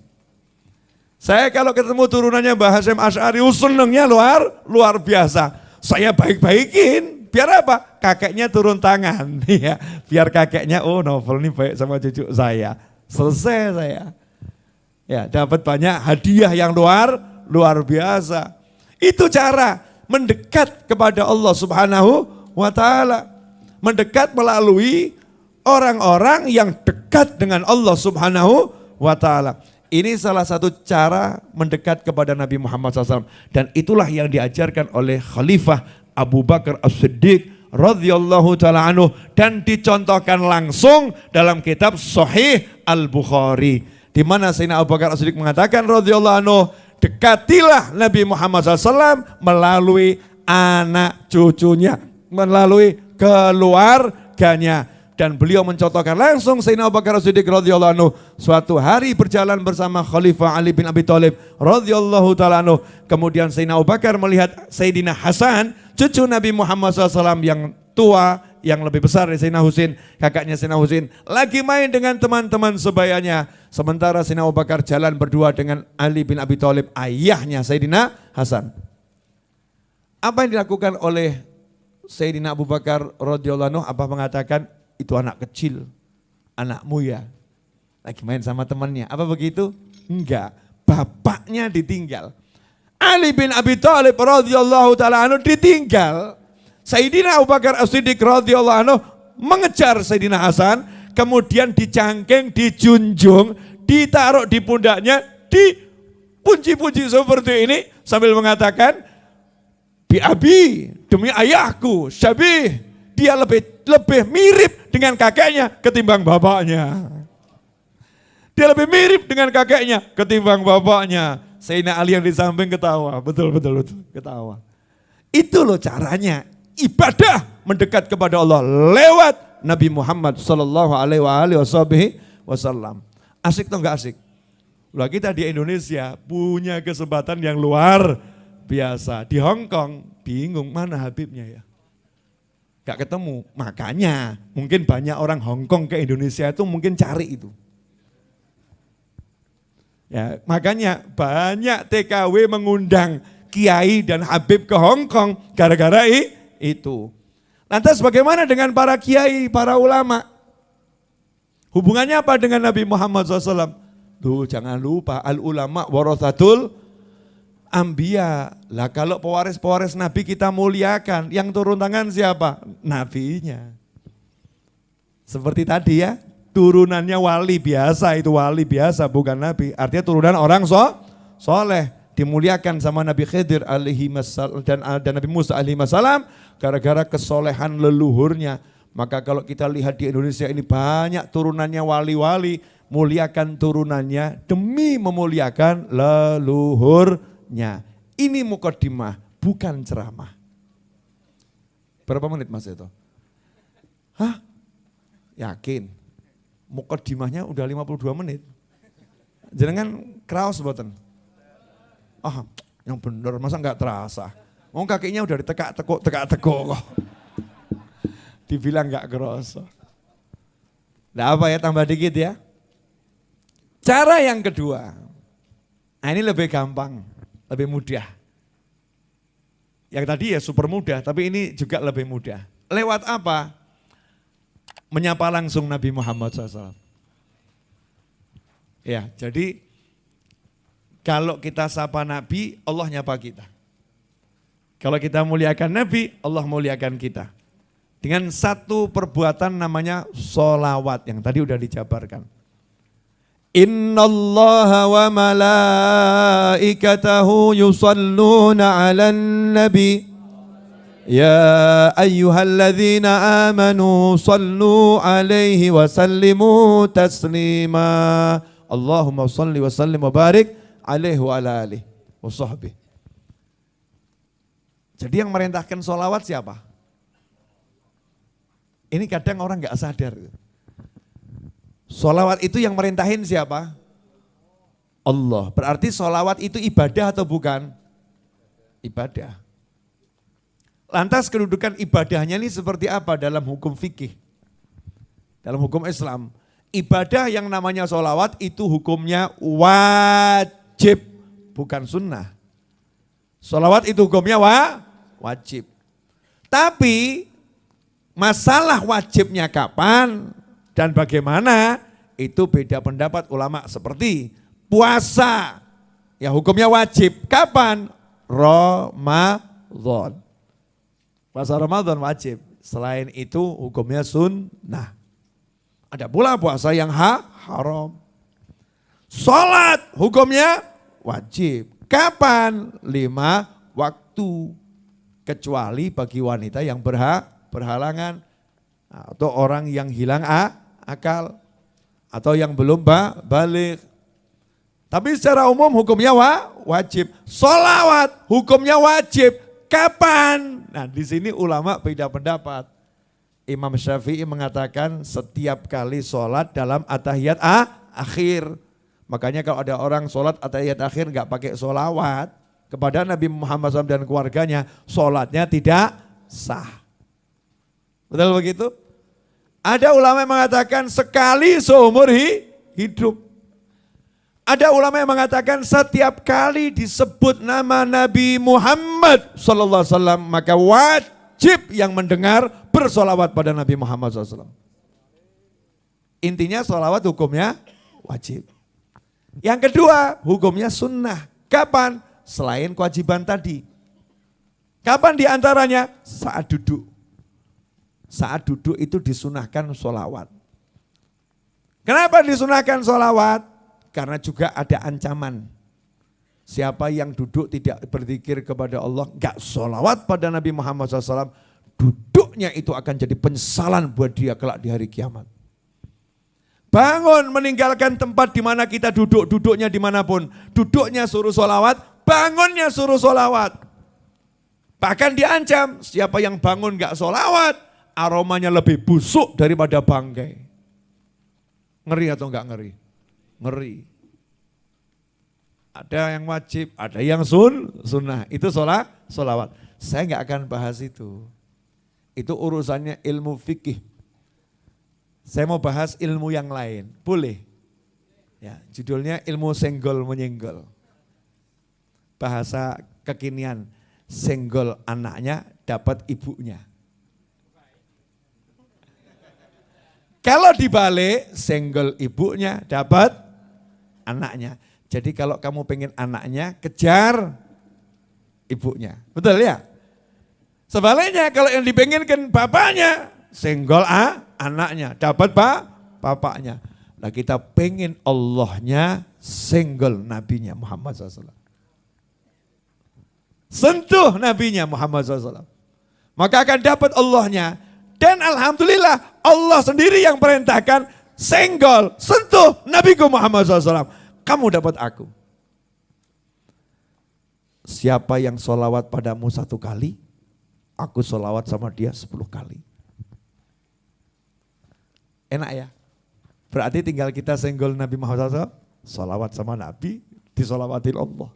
Saya kalau ketemu turunannya Mbah Hasyim Asy'ari, senangnya luar biasa. Saya baik-baikin. Biar apa? Kakeknya turun tangan. Ya, biar kakeknya, Novel ini baik sama cucu saya. Selesai saya. Ya, dapat banyak hadiah yang luar biasa. Itu cara mendekat kepada Allah Subhanahu wa taala. Mendekat melalui orang-orang yang dekat dengan Allah Subhanahu wa taala. Ini salah satu cara mendekat kepada Nabi Muhammad SAW. Dan itulah yang diajarkan oleh Khalifah Abu Bakar As-Siddiq radhiyallahu ta'ala anhu. Dan dicontohkan langsung dalam kitab Sahih Al-Bukhari. Di mana Sayyidina Abu Bakar As-Siddiq mengatakan radhiyallahu anhu, dekatilah Nabi Muhammad SAW melalui anak cucunya, melalui keluarganya. Dan beliau mencontohkan langsung Sayyidina Abu Bakar As-Siddiq radhiyallahu anhu suatu hari berjalan bersama Khalifah Ali bin Abi Thalib radhiyallahu ta'ala anhu. Kemudian Sayyidina Abu Bakar melihat Sayyidina Hasan, cucu Nabi Muhammad SAW yang tua, yang lebih besar dari Sayyidina Husain, kakaknya Sayyidina Husain, lagi main dengan teman-teman sebayanya. Sementara Sayyidina Abu Bakar jalan berdua dengan Ali bin Abi Thalib, ayahnya Sayyidina Hasan. Apa yang dilakukan oleh Sayyidina Abu Bakar radhiyallahu anhu? Apa mengatakan, itu anak kecil, anakmu ya, lagi main sama temannya. Apa begitu? Enggak, bapaknya ditinggal. Ali bin Abi Thalib radhiyallahu ta'ala anhu ditinggal. Sayyidina Abu Bakar As-Siddiq radhiyallahu anhu mengejar Sayyidina Hasan, kemudian dicangkeng, dijunjung, ditaruh di pundaknya, dipunci-punci seperti ini sambil mengatakan, bi abi, demi ayahku, syabih, dia lebih mirip dengan kakeknya ketimbang bapaknya. Dia lebih mirip dengan kakeknya ketimbang bapaknya. Sayyidina Ali yang di samping ketawa, betul ketawa. Itu loh caranya ibadah mendekat kepada Allah lewat Nabi Muhammad sallallahu alaihi wasallam. Asik atau enggak asik? Lah kita di Indonesia punya kesempatan yang luar biasa. Di Hong Kong bingung mana Habibnya ya. Gak ketemu, makanya mungkin banyak orang Hong Kong ke Indonesia itu mungkin cari itu. Ya, makanya banyak TKW mengundang Kiai dan Habib ke Hong Kong gara-gara itu. Lantas bagaimana dengan para Kiai, para ulama? Hubungannya apa dengan Nabi Muhammad SAW? Tuh jangan lupa al-ulama warathatul Ambiya. Lah kalau pewaris-pewaris Nabi kita muliakan, yang turun tangan siapa? Nabinya. Seperti tadi ya, turunannya wali biasa, itu wali biasa bukan Nabi. Artinya turunan orang soleh, dimuliakan sama Nabi Khidir alaihi dan Nabi Musa alaihi salam gara-gara kesolehan leluhurnya. Maka kalau kita lihat di Indonesia ini banyak turunannya wali-wali, muliakan turunannya demi memuliakan leluhur. Ini mukadimah, bukan ceramah. Berapa menit Mas itu? Hah? Yakin? Mukadimahnya udah 52 menit. Jangan kraos boten. Ah, yang bener, masa enggak terasa? Mau kakinya udah ditekak-tekuk kok. Dibilang enggak kerasa. Nah apa ya, tambah dikit ya. Cara yang kedua. Nah ini lebih gampang. Lebih mudah. Yang tadi ya super mudah, tapi ini juga lebih mudah. Lewat apa? Menyapa langsung Nabi Muhammad SAW. Ya, jadi kalau kita sapa Nabi, Allah nyapa kita. Kalau kita muliakan Nabi, Allah muliakan kita. Dengan satu perbuatan namanya sholawat, yang tadi udah dijabarkan. Innallaha wa malaikatahu yusalluna 'alan nabi ya ayyuhalladzina amanu sallu 'alaihi wa sallimu taslima. Allahumma shalli wa sallim wa barik 'alaihi wa ala alihi wa sahbihi. Jadi yang merintahkan sholawat siapa? Ini kadang orang enggak sadar. Sholawat itu yang merintahin siapa? Allah. Berarti sholawat itu ibadah atau bukan? Ibadah. Lantas kedudukan ibadahnya ini seperti apa dalam hukum fikih? Dalam hukum Islam. Ibadah yang namanya sholawat itu hukumnya wajib, bukan sunnah. Sholawat itu hukumnya wajib. Tapi masalah wajibnya kapan dan bagaimana, itu beda pendapat ulama seperti puasa. Ya hukumnya wajib. Kapan? Ramadan. Puasa Ramadan wajib. Selain itu hukumnya sunnah. Ada pula puasa yang haram. Sholat hukumnya wajib. Kapan? 5 waktu. Kecuali bagi wanita yang berhalangan. Atau orang yang hilang akal. Atau yang belum balik. Tapi secara umum hukumnya wajib. Sholawat hukumnya wajib. Kapan? Nah di sini ulama beda pendapat. Imam Syafi'i mengatakan setiap kali sholat dalam atahiyat akhir. Makanya kalau ada orang sholat atahiyat akhir nggak pakai sholawat kepada Nabi Muhammad SAW dan keluarganya, sholatnya tidak sah. Betul begitu? Ada ulama yang mengatakan sekali seumur hidup. Ada ulama yang mengatakan setiap kali disebut nama Nabi Muhammad SAW maka wajib yang mendengar bersolawat pada Nabi Muhammad SAW. Intinya solawat hukumnya wajib. Yang kedua hukumnya sunnah. Kapan? Selain kewajiban tadi. Kapan diantaranya? Saat duduk. Saat duduk itu disunahkan solawat. Kenapa disunahkan solawat? Karena juga ada ancaman. Siapa yang duduk tidak berzikir kepada Allah, enggak sholawat pada Nabi Muhammad SAW, duduknya itu akan jadi penyesalan buat dia kelak di hari kiamat. Bangun meninggalkan tempat di mana kita duduk, duduknya dimanapun. Duduknya suruh sholawat, bangunnya suruh sholawat. Bahkan diancam, siapa yang bangun enggak sholawat, aromanya lebih busuk daripada bangkai. Ngeri atau enggak ngeri? Ngeri. Ada yang wajib, ada yang sunnah. Itu sholawat. Saya enggak akan bahas itu. Itu urusannya ilmu fikih. Saya mau bahas ilmu yang lain. Boleh? Ya, judulnya ilmu senggol menyenggol. Bahasa kekinian, senggol anaknya dapat ibunya. Kalau dibalik, senggol ibunya dapat anaknya. Jadi kalau kamu pengen anaknya, kejar ibunya. Betul ya? Sebaliknya kalau yang dipenginkan bapaknya, senggol anaknya, dapat bapaknya. Nah kita pengen Allahnya, senggol nabinya Muhammad SAW. Sentuh nabinya Muhammad SAW. Maka akan dapat Allahnya. Dan alhamdulillah Allah sendiri yang perintahkan, senggol, sentuh Nabiku Muhammad SAW. Kamu dapat aku. Siapa yang sholawat padamu 1 kali, aku sholawat sama dia 10 kali. Enak ya? Berarti tinggal kita senggol Nabi Muhammad SAW, sholawat sama Nabi, disolawatin Allah.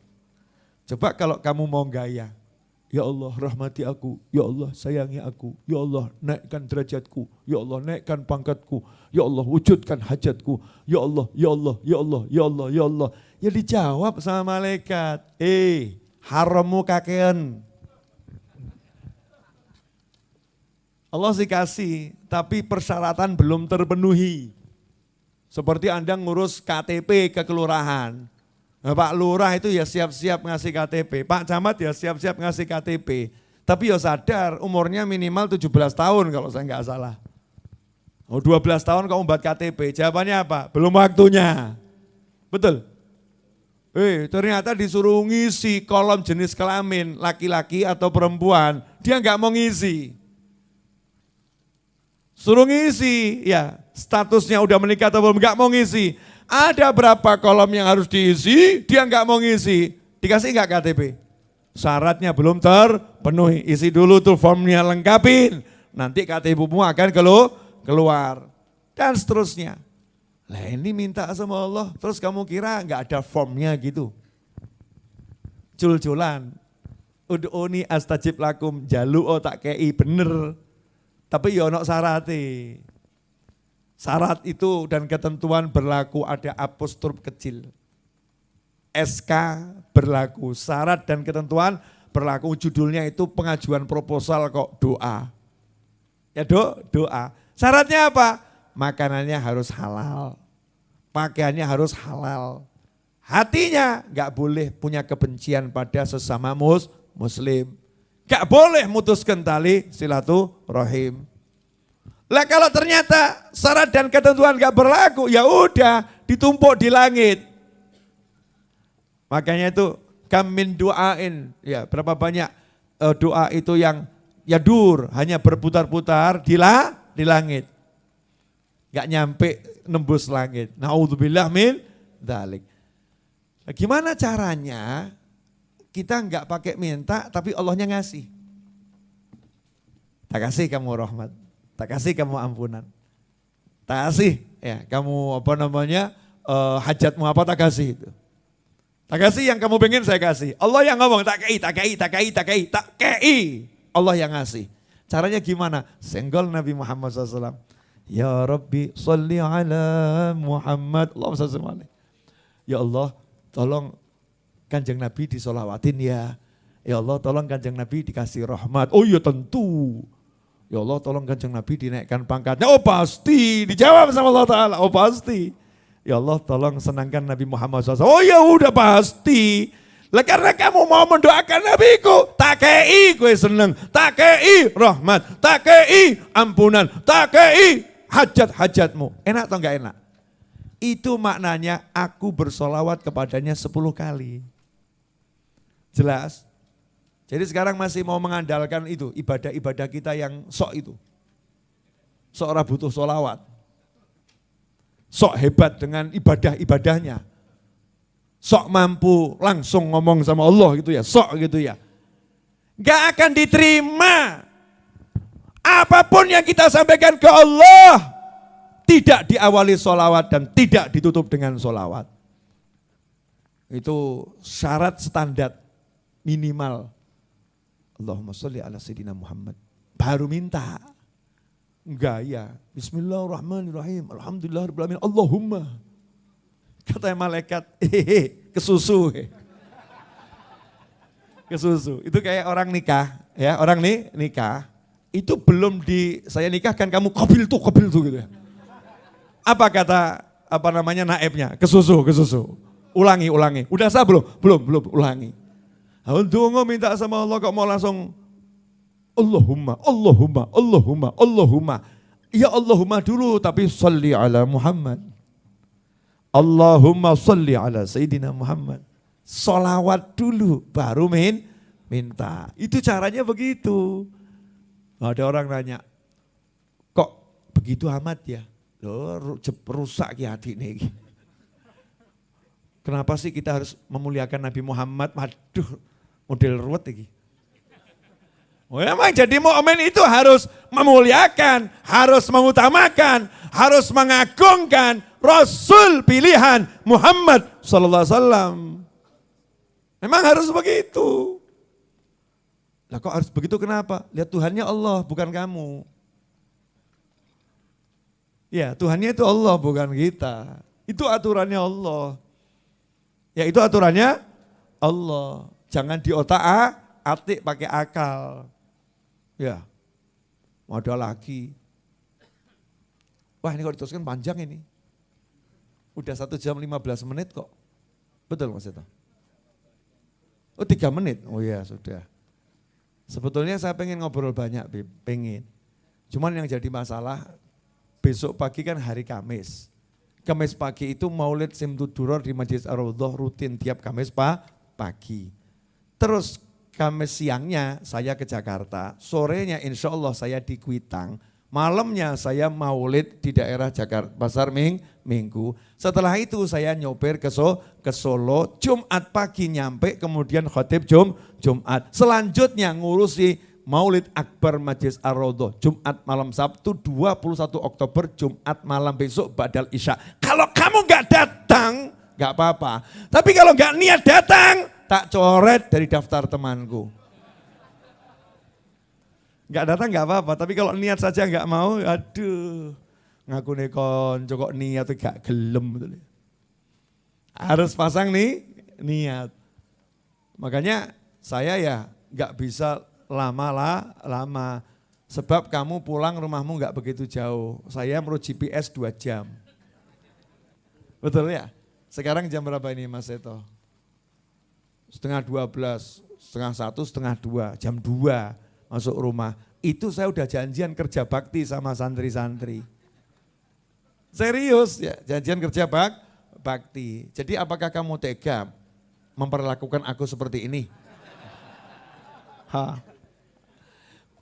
Coba kalau kamu mau gaya, ya Allah rahmati aku, ya Allah sayangi aku, ya Allah naikkan derajatku, ya Allah naikkan pangkatku, ya Allah wujudkan hajatku, ya Allah, ya Allah, ya Allah, ya Allah, ya Allah. Ya dijawab sama malaikat, harammu kakean. Allah sih kasih, tapi persyaratan belum terpenuhi. Seperti Anda ngurus KTP ke kelurahan. Nah, Pak Lurah itu ya siap-siap ngasih KTP, Pak Camat ya siap-siap ngasih KTP. Tapi ya sadar umurnya minimal 17 tahun kalau saya nggak salah. 12 tahun kamu buat KTP, jawabannya apa? Belum waktunya. Betul? Ternyata disuruh ngisi kolom jenis kelamin, laki-laki atau perempuan, dia nggak mau ngisi. Suruh ngisi, ya statusnya udah menikah atau belum, nggak mau ngisi. Ada berapa kolom yang harus diisi, dia nggak mau ngisi. Dikasih nggak KTP? Syaratnya belum terpenuhi, isi dulu tuh formnya lengkapin. Nanti KTP-mu akan keluar. Dan seterusnya. Lah ini minta sama Allah, terus kamu kira nggak ada formnya gitu? Jul-julan. Ud'uni astajib lakum, jalu tak kei bener. Tapi ya ono syarate. Syarat itu dan ketentuan berlaku, ada apostrof kecil. SK berlaku, syarat dan ketentuan berlaku. Judulnya itu pengajuan proposal kok, doa. Ya doa. Syaratnya apa? Makanannya harus halal. pakaiannya harus halal. Hatinya nggak boleh punya kebencian pada sesama muslim. Nggak boleh mutuskan tali silaturahim. Lah kalau ternyata syarat dan ketentuan nggak berlaku, ya udah ditumpuk di langit. Makanya itu kamin duain, ya berapa banyak doa itu yang yadur, hanya berputar-putar di langit. Gak nyampe nembus langit. Na'udzubillah min dzalik. Nah, gimana caranya kita enggak pakai minta tapi Allahnya ngasih. Tak kasih kamu rahmat, tak kasih kamu ampunan. Tak kasih ya kamu hajatmu apa tak kasih itu. Tak kasih yang kamu pengen saya kasih. Allah yang ngomong tak kei. Allah yang ngasih. Caranya gimana? Senggol Nabi Muhammad SAW. Ya Rabbi salli ala Muhammad. Allahumma salli. Ya Allah tolong Kanjeng Nabi disolawatin ya. Ya Allah tolong Kanjeng Nabi dikasih rahmat. Oh iya tentu. Ya Allah tolong Kanjeng Nabi dinaikkan pangkatnya. Oh pasti. Dijawab sama Allah Ta'ala. Oh pasti. Ya Allah tolong senangkan Nabi Muhammad SAW. Oh ya udah pasti. Lah karena kamu mau mendoakan nabiku, tak kei gue seneng, tak kei rahmat, tak kei ampunan, tak kei hajat-hajatmu. Enak atau enggak enak? Itu maknanya aku bersolawat kepadanya 10 kali. Jelas? Jadi sekarang masih mau mengandalkan itu, ibadah-ibadah kita yang sok itu. Sok ora butuh solawat. Sok hebat dengan ibadah-ibadahnya. Sok mampu langsung ngomong sama Allah gitu ya, sok gitu ya. Gak akan diterima. Apapun yang kita sampaikan ke Allah, tidak diawali solawat dan tidak ditutup dengan solawat. Itu syarat standar minimal. Allahumma sholli ala sayyidina Muhammad. Baru minta. Enggak ya. Bismillahirrahmanirrahim. Alhamdulillahirrahmanirrahim. Allahumma. Katanya malaikat, kesusu. Kesusu. Itu kayak orang nikah, ya orang nikah. Itu belum saya nikahkan kamu kobil tuh gitu ya. Apa kata naibnya? Kesusu. Ulangi. Udah sah belum? Belum, ulangi. Tunggu minta sama Allah kok mau langsung Allahumma. Ya Allahumma dulu tapi sholli ala Muhammad. Allahumma sholli ala Sayyidina Muhammad. Solawat dulu baru minta. Itu caranya begitu. Ada orang nanya, kok begitu amat ya? Loh, rusak ya hati ini. Kenapa sih kita harus memuliakan Nabi Muhammad? Waduh, model ruwet lagi. Oh, emang jadi mukmin itu harus memuliakan, harus mengutamakan, harus mengagungkan Rasul pilihan Muhammad sallallahu alaihi wasallam. Memang harus begitu. Lah kok harus begitu kenapa? Lihat Tuhannya Allah bukan kamu. Ya, Tuhannya itu Allah bukan kita. Itu aturannya Allah. Ya, itu aturannya Allah. Jangan diotak-atik pakai akal. Ya, mau ada lagi. Wah ini kalau diteruskan panjang ini. Udah 1 jam 15 menit kok. Betul Mas Eto? Oh 3 menit, oh iya sudah. Sebetulnya saya pengen ngobrol banyak, pengen. Cuman yang jadi masalah, besok pagi kan hari Kamis. Kamis pagi itu Maulid Simtud-Duror di Masjid Ar-Raudhah rutin tiap Kamis pagi. Terus Kamis siangnya saya ke Jakarta, sorenya insya Allah saya di Kuitang, malamnya saya maulid di daerah Jakarta, Pasar Minggu. Setelah itu saya nyoper ke Solo, Jumat pagi nyampe, kemudian khotib Jumat. Selanjutnya ngurusi Maulid Akbar Masjid Ar-Raudhah, Jumat malam Sabtu 21 Oktober, Jumat malam besok Ba'dal Isya. Kalau kamu gak datang, gak apa-apa. Tapi kalau gak niat datang, tak coret dari daftar temanku. Gak datang gak apa-apa, tapi kalau niat saja gak mau, aduh. Ngaku nih konco kok niat gak gelem. Harus pasang niat. Makanya saya ya gak bisa lama. Sebab kamu pulang rumahmu gak begitu jauh. Saya menurut GPS 2 jam. Betul ya? Sekarang jam berapa ini Mas Seto? 11:30, 11:30, 11:30, jam 2 masuk rumah. Itu saya udah janjian kerja bakti sama santri-santri. Serius ya, janjian kerja bakti. Jadi apakah kamu tega memperlakukan aku seperti ini?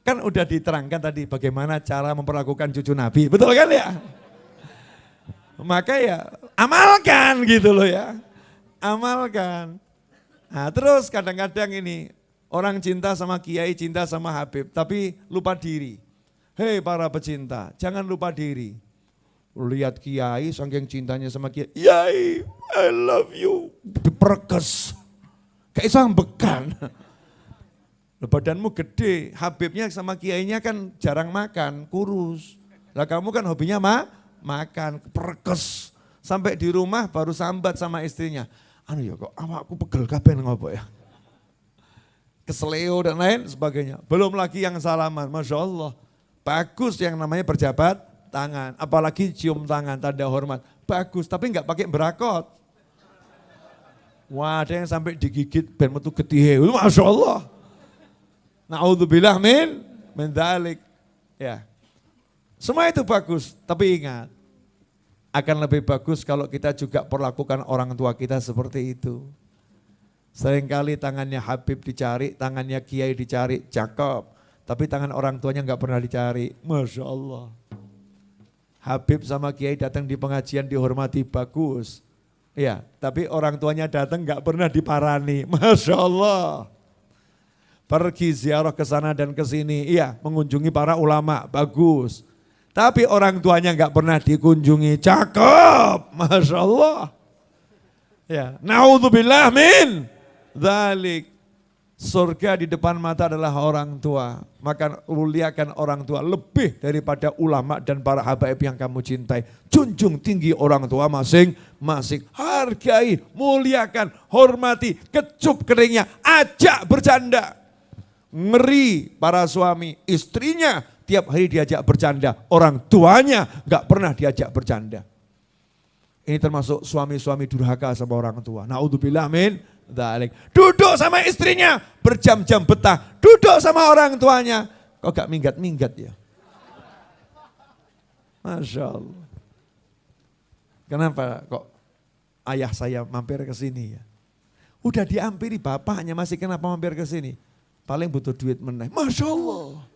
Kan udah diterangkan tadi bagaimana cara memperlakukan cucu Nabi, betul kan ya? Maka ya amalkan gitu loh ya, amalkan. Nah terus kadang-kadang ini orang cinta sama kiai, cinta sama Habib, tapi lupa diri. Hei para pecinta, jangan lupa diri. Lihat kiai saking cintanya sama kiai, Yai, I love you. Diperkes, kayak sambekan. Badanmu gede, Habibnya sama kiainya kan jarang makan, kurus. Lah kamu kan hobinya makan, perkes. Sampai di rumah baru sambat sama istrinya. Anu ya kok awakku pegel kabeh ngopo ya. Keseleo dan lain sebagainya. Belum lagi yang salaman, Masya Allah. Bagus yang namanya berjabat tangan, apalagi cium tangan, tanda hormat. Bagus, tapi enggak pakai berakot. Wah ada yang sampai digigit ben metu getihe, Masya Allah. Na'udzubillah min dzalik. Ya. Semua itu bagus, tapi ingat akan lebih bagus kalau kita juga perlakukan orang tua kita seperti itu. Seringkali tangannya Habib dicari, tangannya Kiai dicari, cakep. Tapi tangan orang tuanya enggak pernah dicari. Masya Allah. Habib sama Kiai datang di pengajian dihormati, bagus. Ya, tapi orang tuanya datang enggak pernah diparani. Masya Allah. Pergi ziarah ke sana dan ke sini, iya mengunjungi para ulama, bagus. Tapi orang tuanya enggak pernah dikunjungi, cakep, Masya Allah. Ya, na'udzubillah min dzalik. Surga di depan mata adalah orang tua. Maka muliakan orang tua lebih daripada ulama dan para habaib yang kamu cintai. Junjung tinggi orang tua masing-masing. Hargai, muliakan, hormati, kecup keringnya, ajak bercanda. Ngeri para suami, istrinya tiap hari diajak bercanda, orang tuanya gak pernah diajak bercanda. Ini termasuk suami-suami durhaka sama orang tua. Na'udzubillah min dzalik. Duduk sama istrinya berjam-jam betah, duduk sama orang tuanya. Kok gak minggat-minggat ya? Masya Allah. Kenapa kok ayah saya mampir ke sini ya? Udah diampiri bapaknya masih kenapa mampir ke sini? Paling butuh duit meneh. Masya Allah.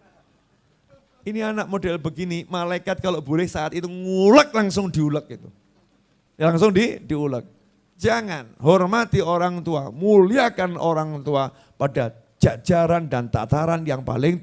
Ini anak model begini, malaikat kalau boleh saat itu ngulek langsung diulek itu. Ya langsung diulek. Jangan hormati orang tua, muliakan orang tua pada jajaran dan tataran yang paling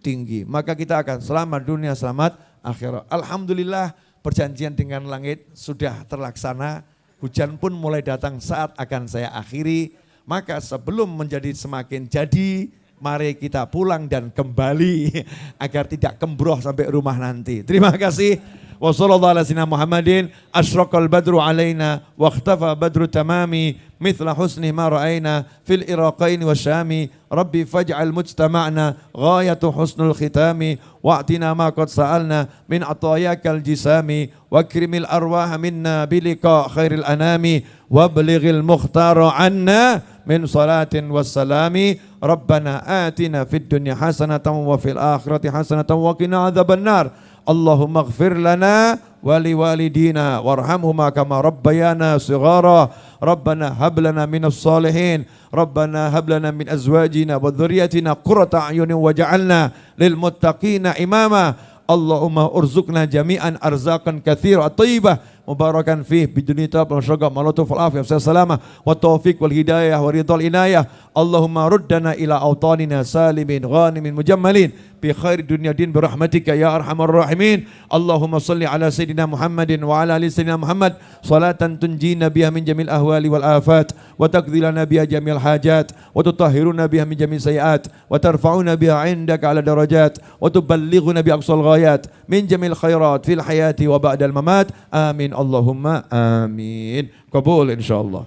tinggi. Maka kita akan selamat dunia, selamat akhirat. Alhamdulillah perjanjian dengan langit sudah terlaksana. Hujan pun mulai datang saat akan saya akhiri. Maka sebelum menjadi semakin jadi, mari kita pulang dan kembali agar tidak kembroh sampai rumah nanti. Terima kasih. Wa sallallahu ala sayyidina Muhammadin asyraqal badru alaina wa ikhtafa badru tamami mithla husni ma ra'aina fil iraqain wa syami rabbi faj'al mujtama'na ghayatu husnul khitami wa'tina ma qad sa'alna min atayakal jisami wa akrimil arwah minna bilika khairil anami wa balighil mukhtara anna min salatin wassalami rabbana atina fid dunya hasanatan wa fil akhirati hasanatan wa qina adzabannar Allahumma ighfir lana wa liwalidina warhamhuma kama rabbayana shighara rabbana hab lana minas salihin rabbana hab lana min azwajina wa dhurriyyatina qurrata a'yunin waj'alna lil muttaqina imama Allahumma urzuqna jami'an arzaqan katsira thayyibah mubarakan fih biduni tab wa syagam wa latuf wal afiyah wa salamah wa taufiq wal hidayah wa ridal inayah Allahumma ruddana ila awtanina salimin ghanimin mujammalin bi khairi dunya din bi rahmatika ya arhamar rahimin Allahumma salli ala sayyidina Muhammadin wa ala ali sayyidina Muhammad salatan tunjina biha min jamil ahwali wal afat wa taqdilana biha jamil hajat wa tutahhiruna biha min jamil sayiat wa tarfa'una biha indaka ala darajat wa tuballighuna bi aqsal ghayat min jamil khairat fil hayati wa ba'dal mamat amin Allahumma amin. Qabul insyaallah.